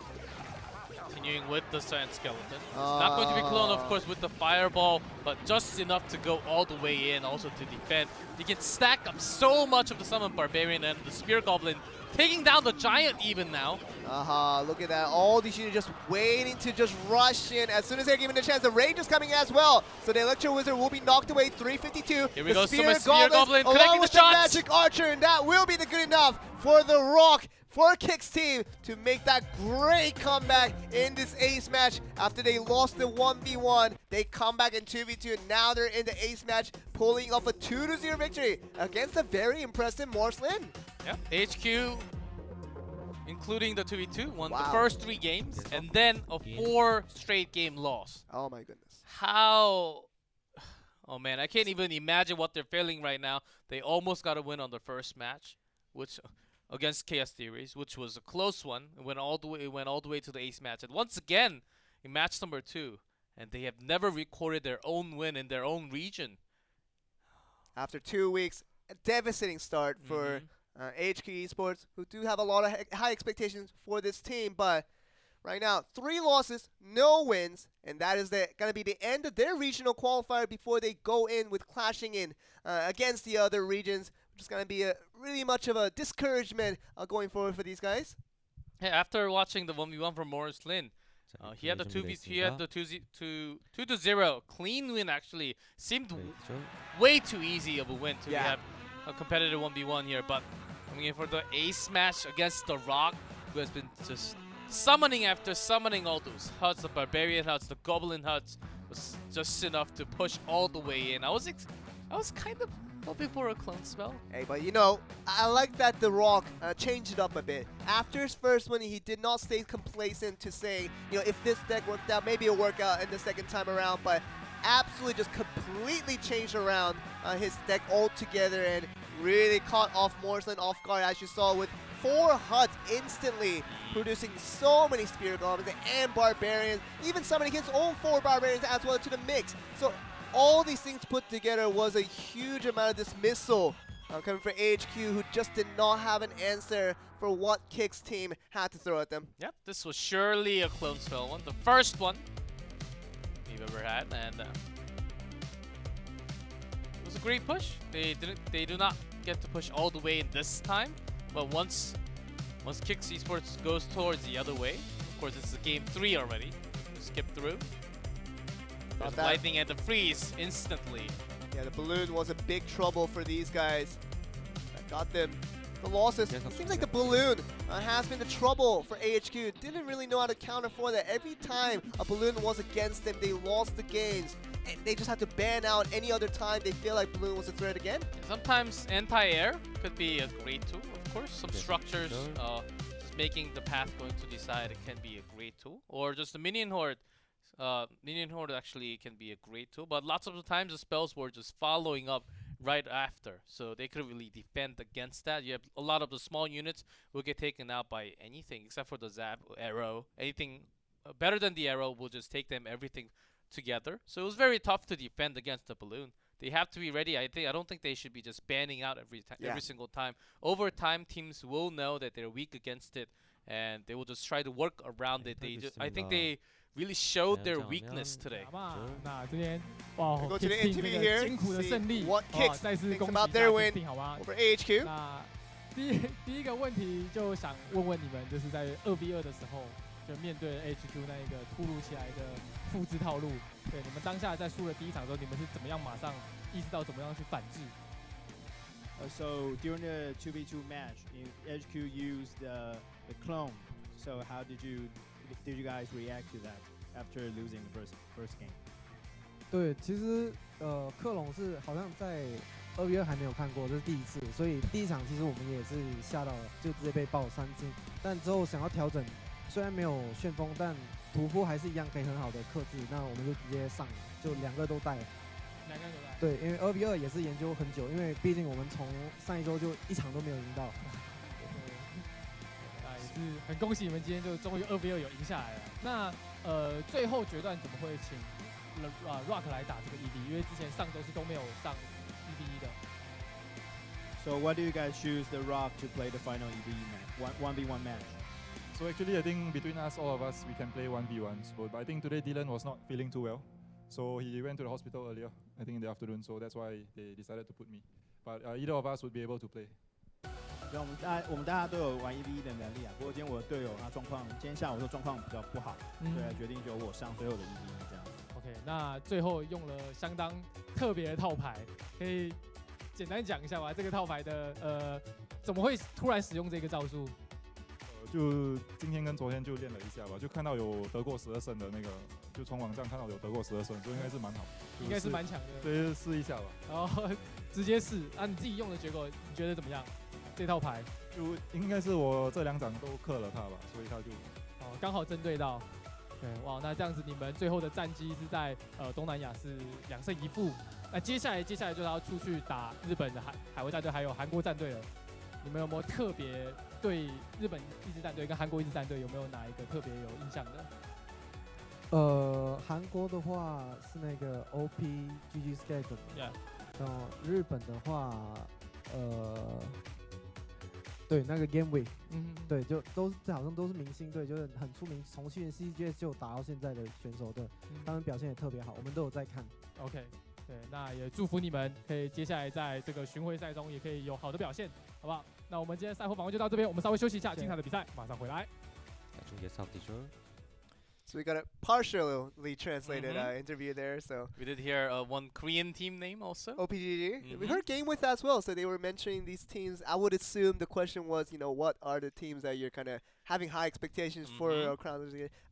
Speaker 2: Continuing with the Giant Skeleton. It's not going to be clone, of course, with the Fireball, but just enough to go all the way in, also to defend. You can stack up so much of the Summon Barbarian and the Spear Goblin, taking down the Giant even now.
Speaker 1: Look at that. All these units just waiting to just rush in. As soon as they're given a chance, the Rage is coming as well. So the Electro Wizard will be knocked away, 352.
Speaker 2: Here we go,
Speaker 1: Spear
Speaker 2: Goblin
Speaker 1: along
Speaker 2: connecting
Speaker 1: with
Speaker 2: the shots.
Speaker 1: Magic Archer, and that will be the good enough for the Rock, for KIX team, to make that great comeback in this ace match. After they lost the 1v1, they come back in 2v2, and now they're in the ace match, pulling off a 2-0 victory against a very impressive MorrisLin.
Speaker 2: Yeah, HQ, including the 2v2, won
Speaker 1: Wow.
Speaker 2: the first 3 games, and then a 4 straight game loss.
Speaker 1: Oh my goodness.
Speaker 2: How? Oh man, I can't even imagine what they're feeling right now. They almost got a win on the first match, which against Chaos Theories, which was a close one. It went all the way to the ace match, and once again in match number 2, and they have never recorded their own win in their own region.
Speaker 1: After 2 weeks, a devastating start for AHQ ESPORTS, who do have a lot of high expectations for this team, but right now, 3 losses, no wins, and that is going to be the end of their regional qualifier before they go in with clashing in against the other regions, which is going to be really much of a discouragement going forward for these guys.
Speaker 2: Hey, after watching the 1v1 from MorrisLin, he had the 2-0 clean win. Actually, seemed way too easy of a win to have a competitive 1v1 here, but coming in for the ace match against the Rock, who has been just summoning after summoning all those huts, the Barbarian huts, the Goblin huts, was just enough to push all the way in. I was kind of hoping for a clone spell.
Speaker 1: Hey, but you know, I like that the Rock changed it up a bit. After his first one, he did not stay complacent to say, you know, if this deck worked out, maybe it'll work out in the second time around, but absolutely just completely changed around his deck altogether and really caught off MorrisLin off guard, as you saw, with 4 huts instantly producing so many Spear Goblins and Barbarians, even summoning his own 4 Barbarians as well to the mix. So all these things put together was a huge amount of dismissal coming from AHQ, who just did not have an answer for what KIX team had to throw at them.
Speaker 2: Yep, this was surely a clone spell one, the first one we've ever had, and it was a great push. They do not get to push all the way in this time, but once KIX Esports goes towards the other way, of course it's a game 3 already, skip through. There's
Speaker 1: that.
Speaker 2: lightning and the freeze instantly.
Speaker 1: Yeah, the balloon was a big trouble for these guys. That got them the losses. It seems like the balloon has been the trouble for AHQ. Didn't really know how to counter for that. Every time a balloon was against them, they lost the games. And they just had to ban out any other time they feel like balloon was a threat again.
Speaker 2: Sometimes anti-air could be a great tool, of course. Some structures, just making the path going to the side, it can be a great tool. Or just the minion horde. Minion horde actually can be a great tool, but lots of the times the spells were just following up right after, so they couldn't really defend against that. You have a lot of the small units will get taken out by anything except for the zap arrow. Anything better than the arrow will just take them everything together. So it was very tough to defend against the balloon. They have to be ready. I don't think they should be just banning out every single time. Over time, teams will know that they're weak against it, and they will just try to work around it. I think they really showed their weakness today.
Speaker 1: Go to the NTV here. See what KIX thinks about their win over AHQ.
Speaker 3: 第一个问题就想问问你们，就是在2v2的时候，就面对 AHQ 那一个突如其来的复制套路，对你们当下在输了第一场之后，你们是怎么样马上意识到怎么样去反制？
Speaker 4: So during the 2v2 match, AHQ used the clone. So how did you guys react to that after losing the first game?
Speaker 5: 对，其实克隆是好像在2v2还没有看过，这是第一次，所以第一场其实我们也是吓到了，就直接被爆3金。但之后想要调整，虽然没有旋风，但屠夫还是一样可以很好的克制，那我们就直接上了，就2个都带了。
Speaker 3: 2个都带。
Speaker 5: 对，因为2v2也是研究很久，因为毕竟我们从上一周就1场都没有赢到。
Speaker 3: 也是很恭喜你们今天就终于2v2有赢下来了。那最后决断怎么会请Rock 来打这个 ED？ 因为之前上周是都没有上 ED 的。
Speaker 4: So why do you guys choose the Rock to play the final ED match, 1v1 match?
Speaker 6: So actually, I think between us, all of us, we can play 1v1s. But I think today Dylan was not feeling too well, so he went to the hospital earlier, I think in the afternoon. So that's why they decided to put me. But either of us would be able to play.
Speaker 4: 对，我们大家都有玩 EVE 的能力啊。不过今天我的队友他今天下午的状况比较不好，所以决定由我上最后的 EVE 这样。
Speaker 3: OK， 那最后用了相当特别的套牌，可以简单讲一下吗？这个套牌的怎么会突然使用这个招数？
Speaker 6: 就今天跟昨天就练了一下吧，就看到有得过12胜的那个，就从网上看到有得过12胜，所以应该是蛮好，
Speaker 3: 应该是蛮强的。
Speaker 6: 对，试一下吧。
Speaker 3: 然后直接试啊，你自己用的结果你觉得怎么样？这套牌
Speaker 6: 就应该是我这2场都克了他吧，所以他就
Speaker 3: 刚好针对到。对，哇，那这样子你们最后的战绩是在东南亚是2胜1负。那接下来就是要出去打日本的海外战队，还有韩国战队了。你们有没有特别对日本一支战队跟韩国一支战队有没有哪一个特别有印象的？
Speaker 5: 韩国的话是那个 OP Xiake+ahq， 然后日本的话，对，那个 Game Week， 对，就好像都是明星队，就是很出名，从去年 CGS 就打到现在的选手队，他们表现也特别好，我们都有在看。
Speaker 3: OK， 对，那也祝福你们可以接下来在这个巡回赛中也可以有好的表现，好不好？那我们今天赛后访问就到这边，我们稍微休息一下，精彩的比赛马上回来。
Speaker 1: So we got a partially translated interview there. So
Speaker 2: we did hear one Korean team name also.
Speaker 1: OPGG. We heard Game With as well. So they were mentioning these teams. I would assume the question was, what are the teams that you're kind of having high expectations for?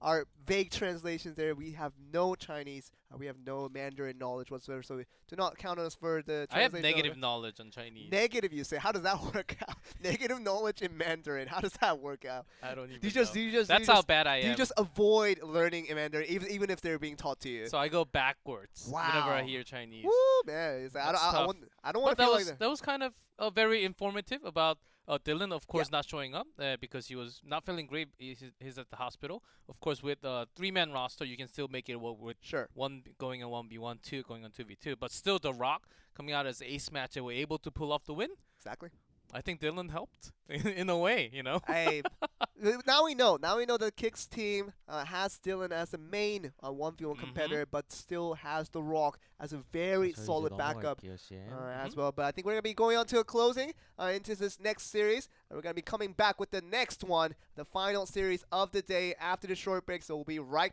Speaker 1: Our vague translations there. We have no Chinese. We have no Mandarin knowledge whatsoever. So do not count on us for the translation.
Speaker 2: I have negative knowledge on Chinese.
Speaker 1: Negative, you say? How does that work out? Negative knowledge in Mandarin. How does that work out?
Speaker 2: I don't even know. That's how bad I am.
Speaker 1: Do you just avoid learning Mandarin even if they're being taught to you?
Speaker 2: So I go backwards whenever I hear Chinese.
Speaker 1: Woo, man. I don't want to feel like that.
Speaker 2: That was kind of very informative about Dylan, of course, not showing up because he was not feeling great. He's at the hospital. Of course, with a 3-man roster, you can still make it work with one going on 1v1, 2 going on 2v2. But still, The Rock coming out as ace match and were able to pull off the win.
Speaker 1: Exactly.
Speaker 2: I think Dylan helped in a way,
Speaker 1: Hey, now we know. Now we know the KIX team has Dylan as the main 1v1 competitor, but still has The Rock as a very solid backup as well. But I think we're going to be going on to a closing into this next series. And we're going to be coming back with the next one, the final series of the day after the short break. So we'll be right